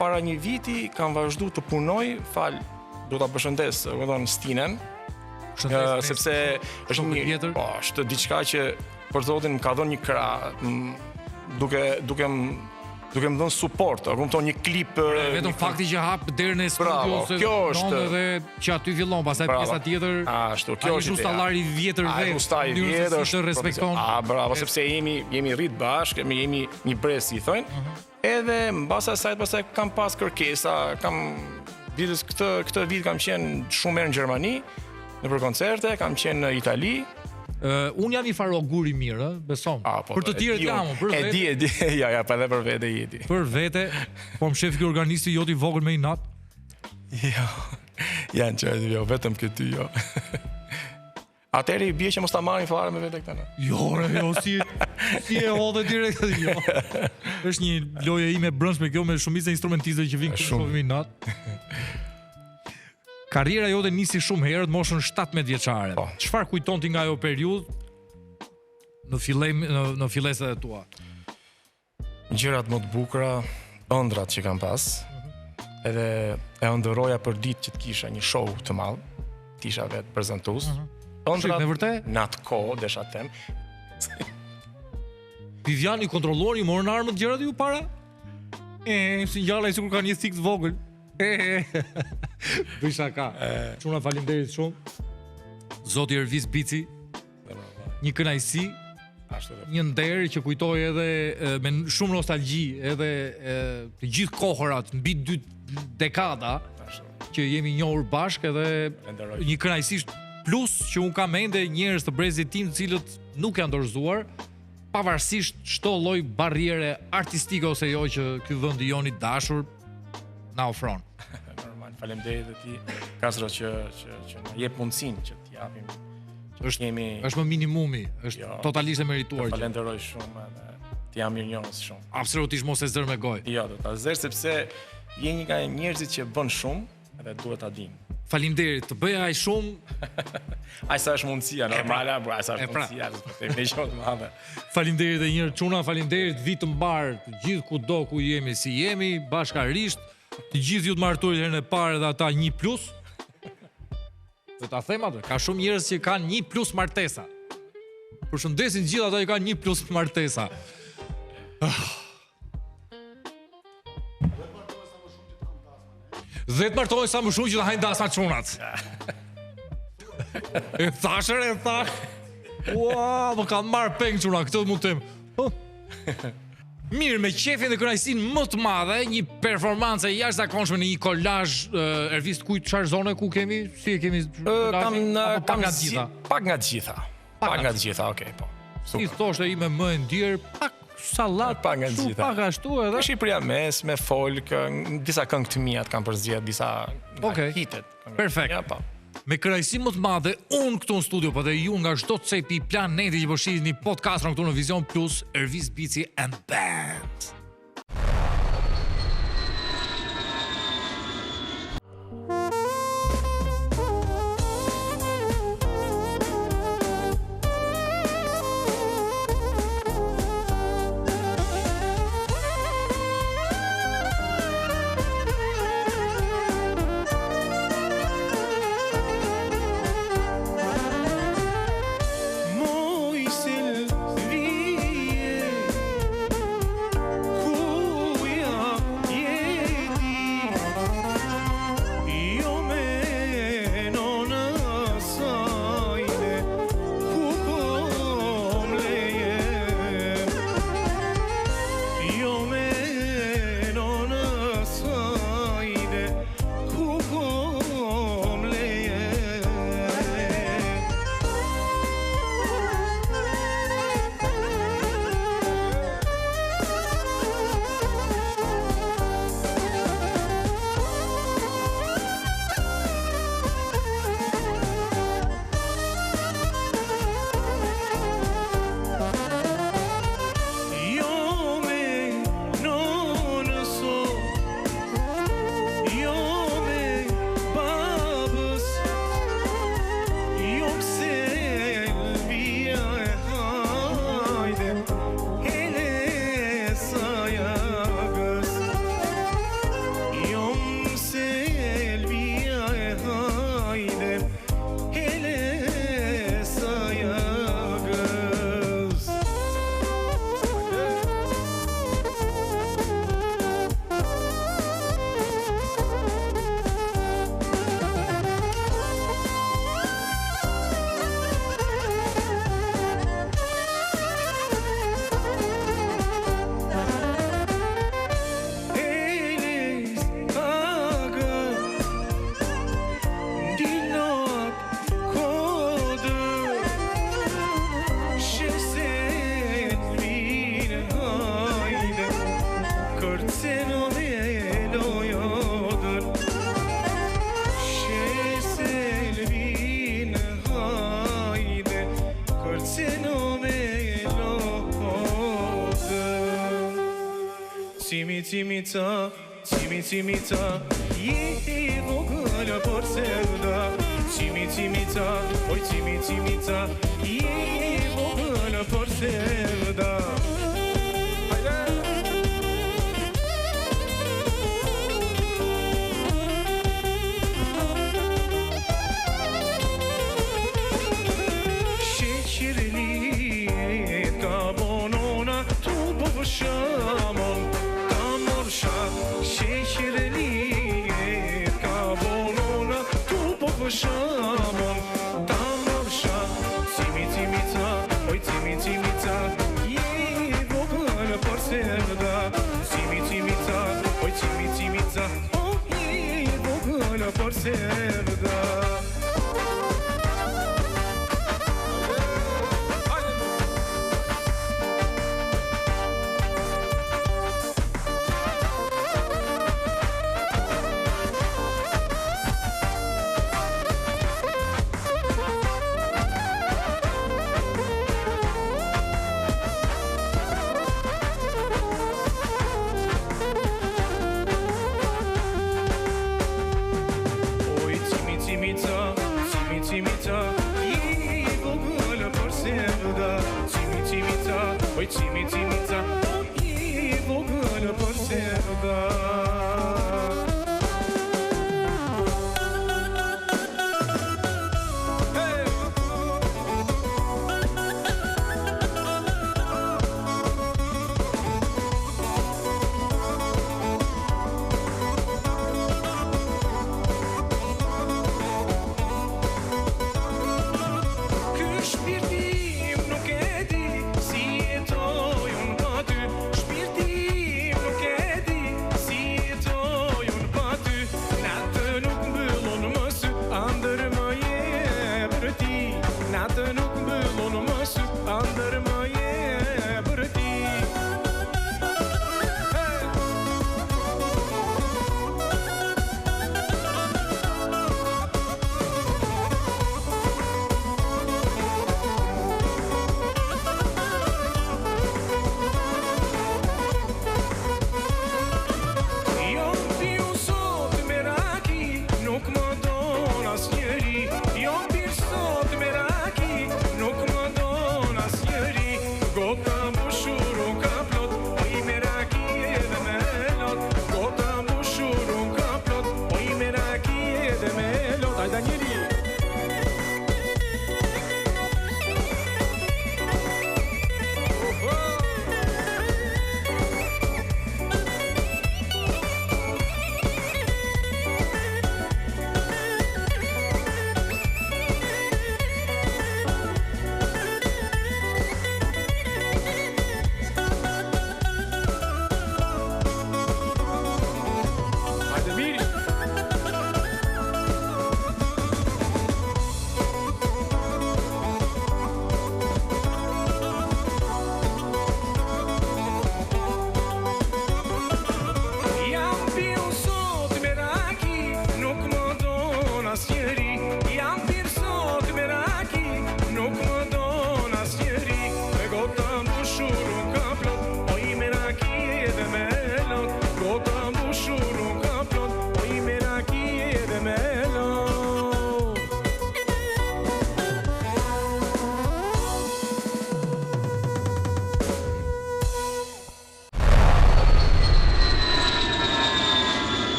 para një viti kam vazhduar të punoj, do ta përshëndes, domethënë Stinen. Sepse është një është diçka që për zotin më ka dhënë një krah, duke më dhënë suport, a kupton, një klip. Vetëm fakti që hap derën e studios kjo është edhe që aty fillon, pastaj pjesa tjetër. Ashtu, kjo është ustallari i vjetër vetë. Ustallari i vjetër është respekton. Bravo, sepse jemi rrit bashkë, jemi një brez, si thonë. Edhe mbas asaj pastaj kam pas kërkesa, këtë vit kam qenë shumë herë në Gjermani, nëpër koncerte, kam qenë në Itali. Unë jam i farë augur i mirë, besom. Për të tjerët jam, për vete. E di, ja, pa edhe për vete jeti. Për vete, po më shef kjo organisti joti vogël me i natë. Jo, janë qërët, jo, vetëm këty, jo. Atëherë i bie që mos ta marrin fare me vete këta. Jo, si e hodhe direkt, jo. Është një lojë ime brendshme kjo me shumicë instrumentistëve që vinë këtu në natë. Karriera jote nisi shumë herët, moshën 17 vjeçare. Çfarë kujton ti nga ajo periudhë në fillesat e tua? Gjërat më të bukura, ëndrat që kam pas. Edhe e ëndërroja për ditë që të kisha një show të madh, të isha vetë prezantues. Ëndrat me vërtet? Në atë kohë, desha të them. Viviani kontrollori, morën armët gjërat ju para? Si ngjalla sikur ka një thik të vogël. Bëj shaka. Çuna faleminderit shumë. Zoti Elvis Bici. Një kënaqësi, një nder që kujtoj edhe me shumë nostalgji, edhe të gjithë kohërat mbi 2 dekada që jemi njohur bashkë, edhe një kënaqësi plus që un kam ende njerëz të brezit tim të cilët nuk janë dorëzuar, pavarësisht çdo lloj barriere artistike ose jo që ky vend i joni dashur na ofron. Normal, faleminderit dhe ti, Kastro, që na jep mundësinë që të japim. Është më minimumi, është totalisht e merituar. Falenderoj shumë edhe ti jam mirënjohës shumë. Absolutisht mos e zër me gojë. Jo, do ta zër sepse je një nga njerëzit që bën shumë edhe duhet ta dinë. Faleminderit, të bëja aq shumë. Aq sa është mundësia normale, aq sa është mundësia, me qoftë të madhe. Faleminderit edhe një herë çuna, faleminderit vit të mbar të gjithë kudo ku jemi, si jemi bashkarisht, të gjithë ju të martuar herën e parë dhe ata 1+. Do ta them atë, ka shumë njerëz që kanë 1+ martesa. Përshëndesin gjithë ata që kanë 1+ martesa. Dhe të martohen sa më shumë që të hajnë dasma çunat. E thashër. Ua, më kanë marrë peng çuna, këtë mund të them. Mirë, me qefin dhe kënaqësinë më të madhe, një performancë e jashtëzakonshme në një kolazh, Elvis, çfarë zone ku kemi? Si e kemi? Kam nga të gjitha. Pak nga të gjitha, okay, po. Si thoshte ime më e ndjer, pak sallat, pak nga të gjitha. Pak ashtu edhe. Shqipëria mes, me folk, disa këngë të mia kam përzgjedh, disa hitet. Perfekt. Ja, po. Me kënaqësi më të madhe, unë këtu në studio, po dhe ju nga çdo cepi i planeti që po shihni podcastin këtu në Vision Plus, Elvis Bici and Band. Cimica, je vogël për sevda. Cimica, oj cimica, je vogël për sevda. Shamon, tamosha, cimica, oj cimica, je vogël për sevda. Cimica, oj cimica, je vogël për sevda. Cimica, je vogël për sevda. Cimica, oj cimica, je vogël për sevda.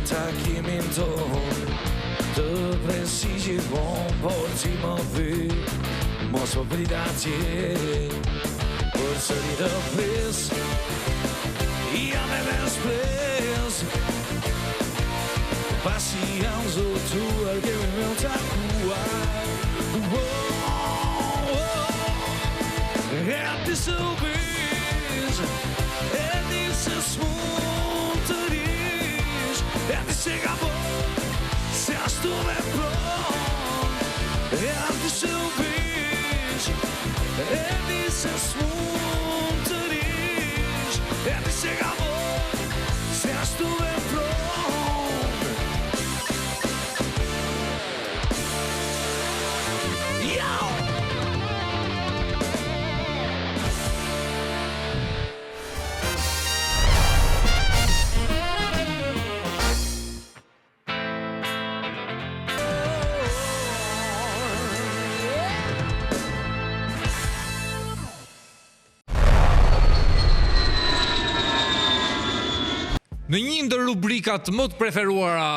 Takimin ton të presi gjithmon, por si më vy mos më prit atje për sëri të plis. Jam e shpes pasi jam zotuar kemi me u takuar. E ti së vish, e ti se s'mund të rish, e ti se ka bërë se s'mund të rish, e di se gabon, se ashtu vepron. Në një ndër rubrikat më të preferuara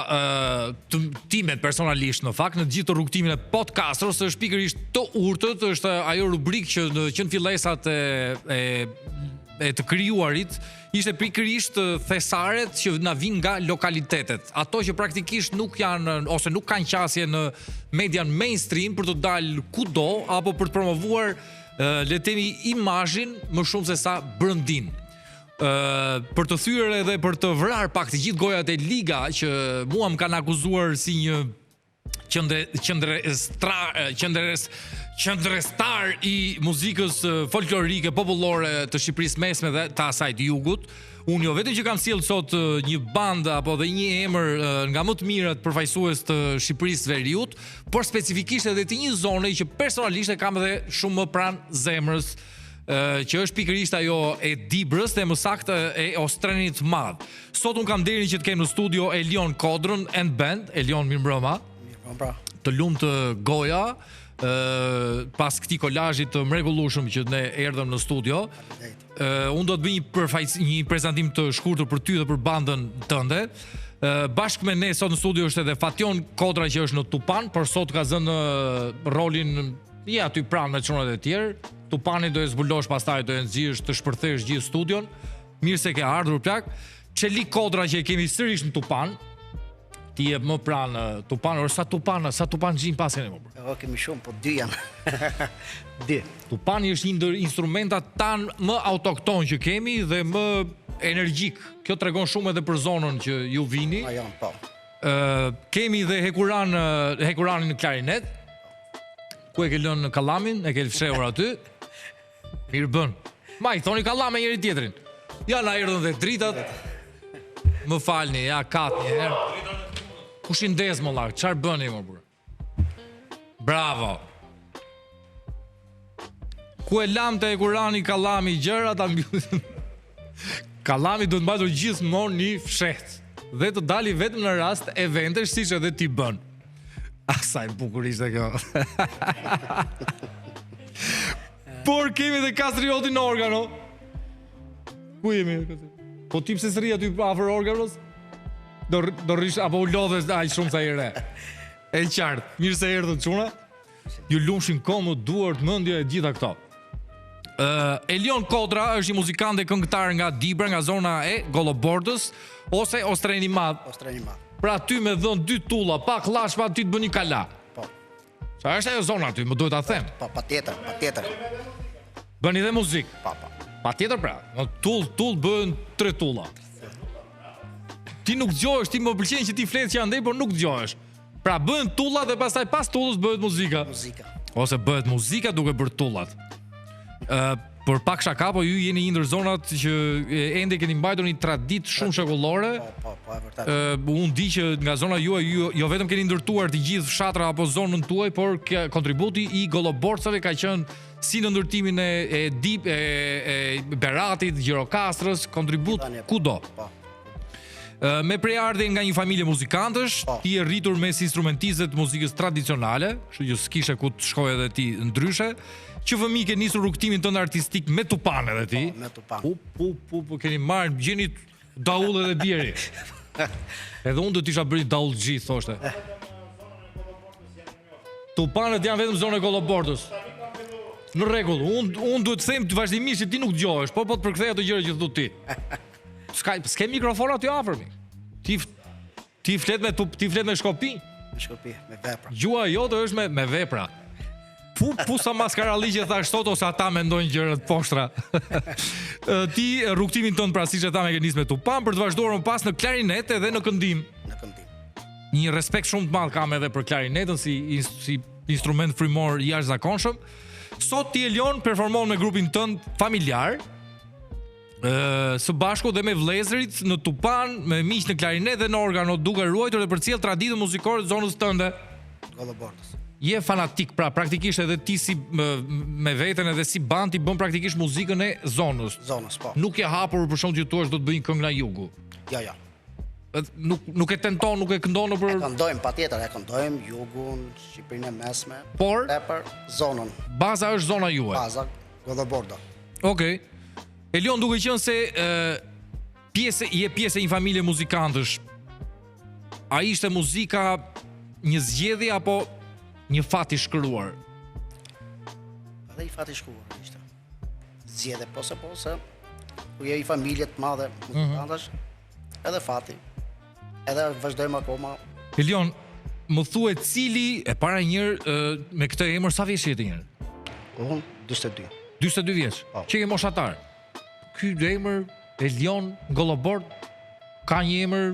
të timet personalisht në fakt, në gjithë të rrugtimin e podcastros, është pikërisht të urtët, është ajo rubrikë që në qenë fillesat e të krijuarit, ishte pikërisht thesaret që na vinë nga lokalitetet. Ato që praktikisht nuk janë ose nuk kanë qasje në median mainstream për të dalë kudo apo për të promovuar le të themi imazhin më shumë se sa brëndin. Për të thyer edhe për të vrarë pak të gjithë gojat e liga që mua më kanë akuzuar si një qendrestar i muzikës folklorike popullore të Shqipërisë mesme dhe të asaj të jugut. Unë jo vetëm që kam sjellë sot një bandë apo dhe një emër nga më të mirat përfaqësues të Shqipërisë Veriut, por specifikisht edhe të një zone që personalisht e kam edhe shumë më pranë zemrës, që është pikërisht ajo e Dibrës dhe më saktë e Ostrenit Madh. Sot unë kam nderin që të kem në studio Elion Kodrën and Band. Elion, mirëmbrëma. Mirëmbrëma. Të lumtë goja pas këtij kolazhit të mrekullueshëm që ne erdhëm në studio. Unë do të bëj një prezantim të shkurtër për ty dhe për bandën tënde. Bashkë me ne sot në studio është edhe Fation Kodra që është në Tupan, por sot ka zënë rolin aty pranë me çunat e tjerë. Tupani do e zbulosh, pastaj do e nxjish të shpërthesh gjithë studion. Mirë se ke ardhur plak. Çeli Kodra që e kemi sërish në Tupan. Ti je më pranë Tupan, or sa Tupan gjin pas keni më. Kemi shumë, po dy janë. Dy. Tupani është një ndër instrumentat tan më autokton që kemi dhe më energjik. Kjo tregon shumë edhe për zonën që ju vini. A janë, po. Kemi dhe Hekuranin në klarinet. Ku e ke lënë kallamin, e ke fshehur aty. Mirë bën. Ma i thoni kallame njëri tjetrin. Ja na erdhën dhe dritat. Më falni, ja kat një herë. Kush i ndez më lart? Çfarë bëni më burr? Bravo. Ku e lamte e kurani kallami gjëra ta mbyllin. Kallami duhet mbajtur gjithmonë një fshet dhe të dali vetëm në rast eventesh siç edhe ti bën. Sa e bukur ishte kjo. Por kemi dhe kastriotin organo. Ku jemi? Po ti pse s'rri aty afër organos? Do rrish apo u lodhesh aq shumë sa i re. E qartë. Mirë se erdhët çuna. Ju lumshin komod, duart, mendja e gjitha këto. Elion Kodra është një muzikant dhe këngëtar nga Dibra, nga zona e Gollobordës ose Ostreni Madh. Ostreni Madh. Pra ty me dhën dy tulla, pa klash, pa ty të bëni kala. Po. Sa është ajo zona aty, më duhet ta them. Po, patjetër. Bëni dhe muzikë. Po. Patjetër pra. Në tull bëhen 3 tulla. Ti nuk dëgjohesh, ti më pëlqen që ti flet që andej, por nuk dëgjohesh. Pra bëhen tulla dhe pastaj pas tullës bëhet muzika. Ose bëhet muzika duke bërë tullat. Por pak shaka, po ju jeni një ndër zonat që ende keni mbajtur një traditë shumë shekullore. Po, e vërtet. Unë di që nga zona juaj jo vetëm keni ndërtuar të gjithë fshatra apo zonën tuaj, por kontributi i Golloborcave ka qenë si në ndërtimin e Beratit, Gjirokastrës, kontribut kudo. Me prejardhje nga një familje muzikantësh, ti je rritur mes instrumentistëve të muzikës tradicionale, kështu që s'kishe ku të shkojë edhe ti ndryshe. Që fëmi ke nisur rrugtimin tënd artistik me Tupan edhe ti. Me Tupan. Po keni marrë, gjeni daull edhe bjeri. Edhe unë do t'isha bërë daull gjithë, thoshte. Tupanët janë vetëm zonë e Gollobordës. Në rregull, unë duhet të them të vazhdimisht që ti nuk dëgjohesh, po të përkthej ato gjëra që thot ti. S'ke mikrofon aty afër mi. Ti flet me shkopi. Me shkopi, me vepra. Gjua jote është me vepra. Pu sa maskaralli që thash sot ose ata mendojnë gjërat poshtra. Ti rrugtimin tënd pra siç e thamë ke nis me Tupan për të vazhduar më pas në klarinet edhe në këndim. Një respekt shumë të madh kam edhe për klarinetën si instrument frymor i jashtëzakonshëm. Sot ti Elion performon me grupin tënd familjar, së bashku dhe me vëllezërit në tupan, me miq në klarinet dhe në organo, duke ruajtur dhe përcjell traditën muzikore të zonës tënde. Gollobordës. Je fanatik, pra praktikisht edhe ti si me veten edhe si band ti bën praktikisht muzikën e zonës. Zonës, po. Nuk je hapur për shkak që thua do të bëjnë këngë nga jugu. Jo. Nuk e tenton, nuk e këndon nëpër. E këndojmë patjetër, e këndojmë jugun, Shqipërinë e Mesme, por tepër zonën. Baza është zona juaj. Baza Golloborda. Okej. Elion, duke qenë se je pjesë e një familje muzikantësh, a ishte muzika një zgjedhje apo një fat i shkruar? Edhe i fat i shkruar ishte. Zgjedhje pose ku je i familje të madhe muzikantësh, edhe fati. Edhe vazhdojmë akoma. Elion, më thuaj cili e para njërë me këtë emër sa vjeç je ti njërë? Unë 42. 42 vjeç. Që je moshatar. Ky emër Elion Gollobord ka një emër,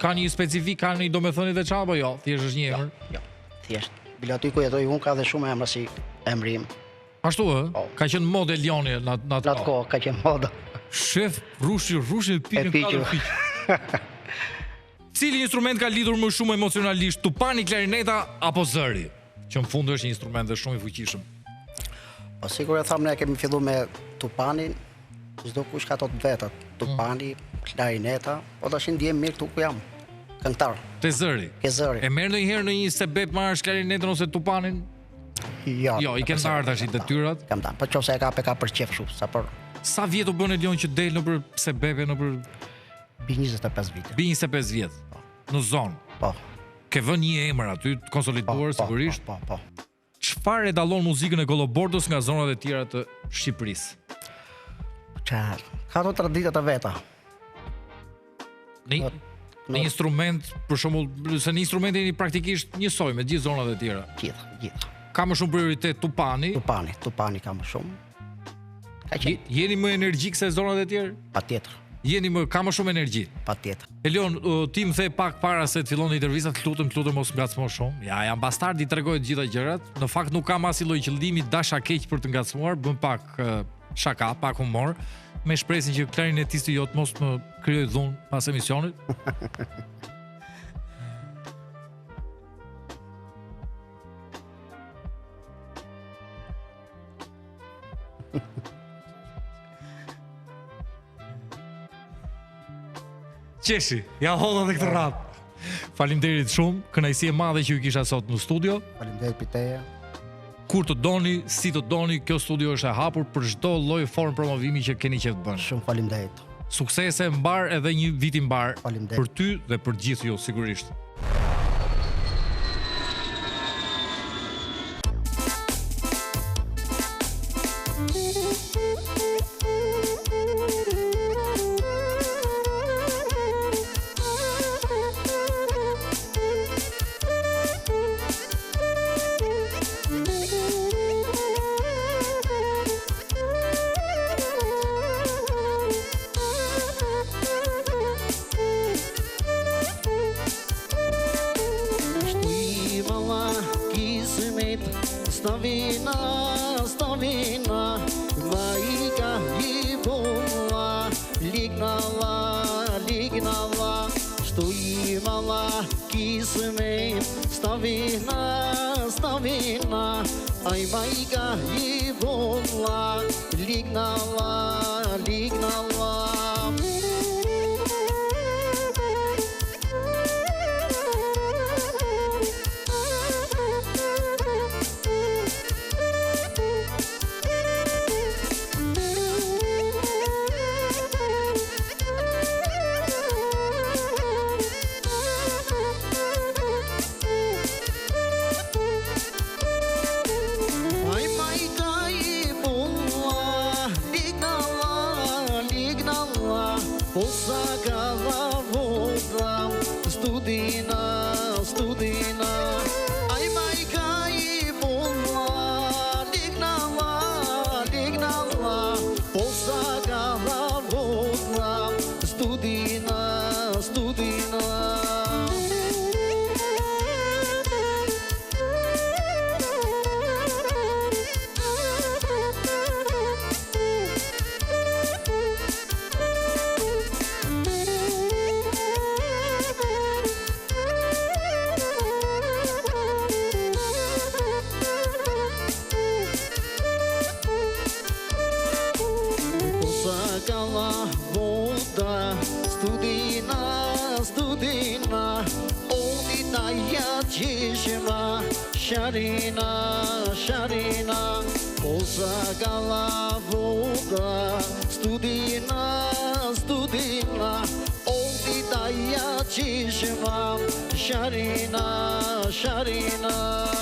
ka një specifik, ka një domethënie të veçantë apo jo? Thjesht është një emër? Jo. Thjesht. Bile aty ku jetoj unë ka dhe shumë emra si emri im. Ashtu ë? Ka qenë modë Elioni në atë kohë, ka qenë modë. Shef, rushi pikën. Cili instrument ka lidhur më shumë emocionalisht, tupani, klarineta apo zëri? Që në fund është një instrument dhe shumë i fuqishëm. Po sigur e thamë, ne kemi fillu me tupanin, çdo kush ka ato të vetat. Tupani, klarineta, po tash ndjem mirë këtu ku jam. Këngëtar. Te zëri. Ke zëri. E merr ndonjëherë në një sebeb marrësh klarinetën ose tupanin? Jo, i kanë darë tash detyrat. Kam dalë, po nëse e ka për qef kështu, sa për. Sa vjet u bën Elion që del nëpër sebebe, nëpër Bi 25 vite. Bi 25 vjet. Në zonë. Po. Ke vënë një emër aty të konsoliduar sigurisht. Po. Çfarë e dallon muzikën e Gollobordës nga zonat e tjera të Shqipërisë? Ka ato tradita të veta. Në instrument, për shembull, se në instrumente jeni praktikisht njësoj me gjithë zonat e tjera. Gjithë. Ka më shumë prioritet tupani? Tupani ka më shumë. Jeni më energjik se zonat e tjerë? Patjetër. Ka më shumë energji? Patjetër. Elion, ti më the pak para se të fillon intervistat, lutem mos ngacmo shumë. Ja, jam bastard, i tregoj të gjitha gjërat. Në fakt nuk kam asnjë lloj qëllimi dasha keq për të ngacmuar, bëm pak shaka, pak humor, me shpresën që klarinetisti jot mos më krijoj dhunë pas emisionit. Qeshi, ja holla dhe këtë rap. Faleminderit shumë, kënaqësi e madhe që ju kisha sot në studio. Faleminderit për teje. Kur të doni, si të doni, kjo studio është e hapur për çdo lloj formë promovimi që keni qejf të bëni. Shumë faleminderit. Suksese mbar edhe një vit i mbar për ty dhe për gjithë ju sigurisht. daja qishma, sharina, sharina, Osa gala voda, studina, studina, Oldi daja qishma, sharina, sharina.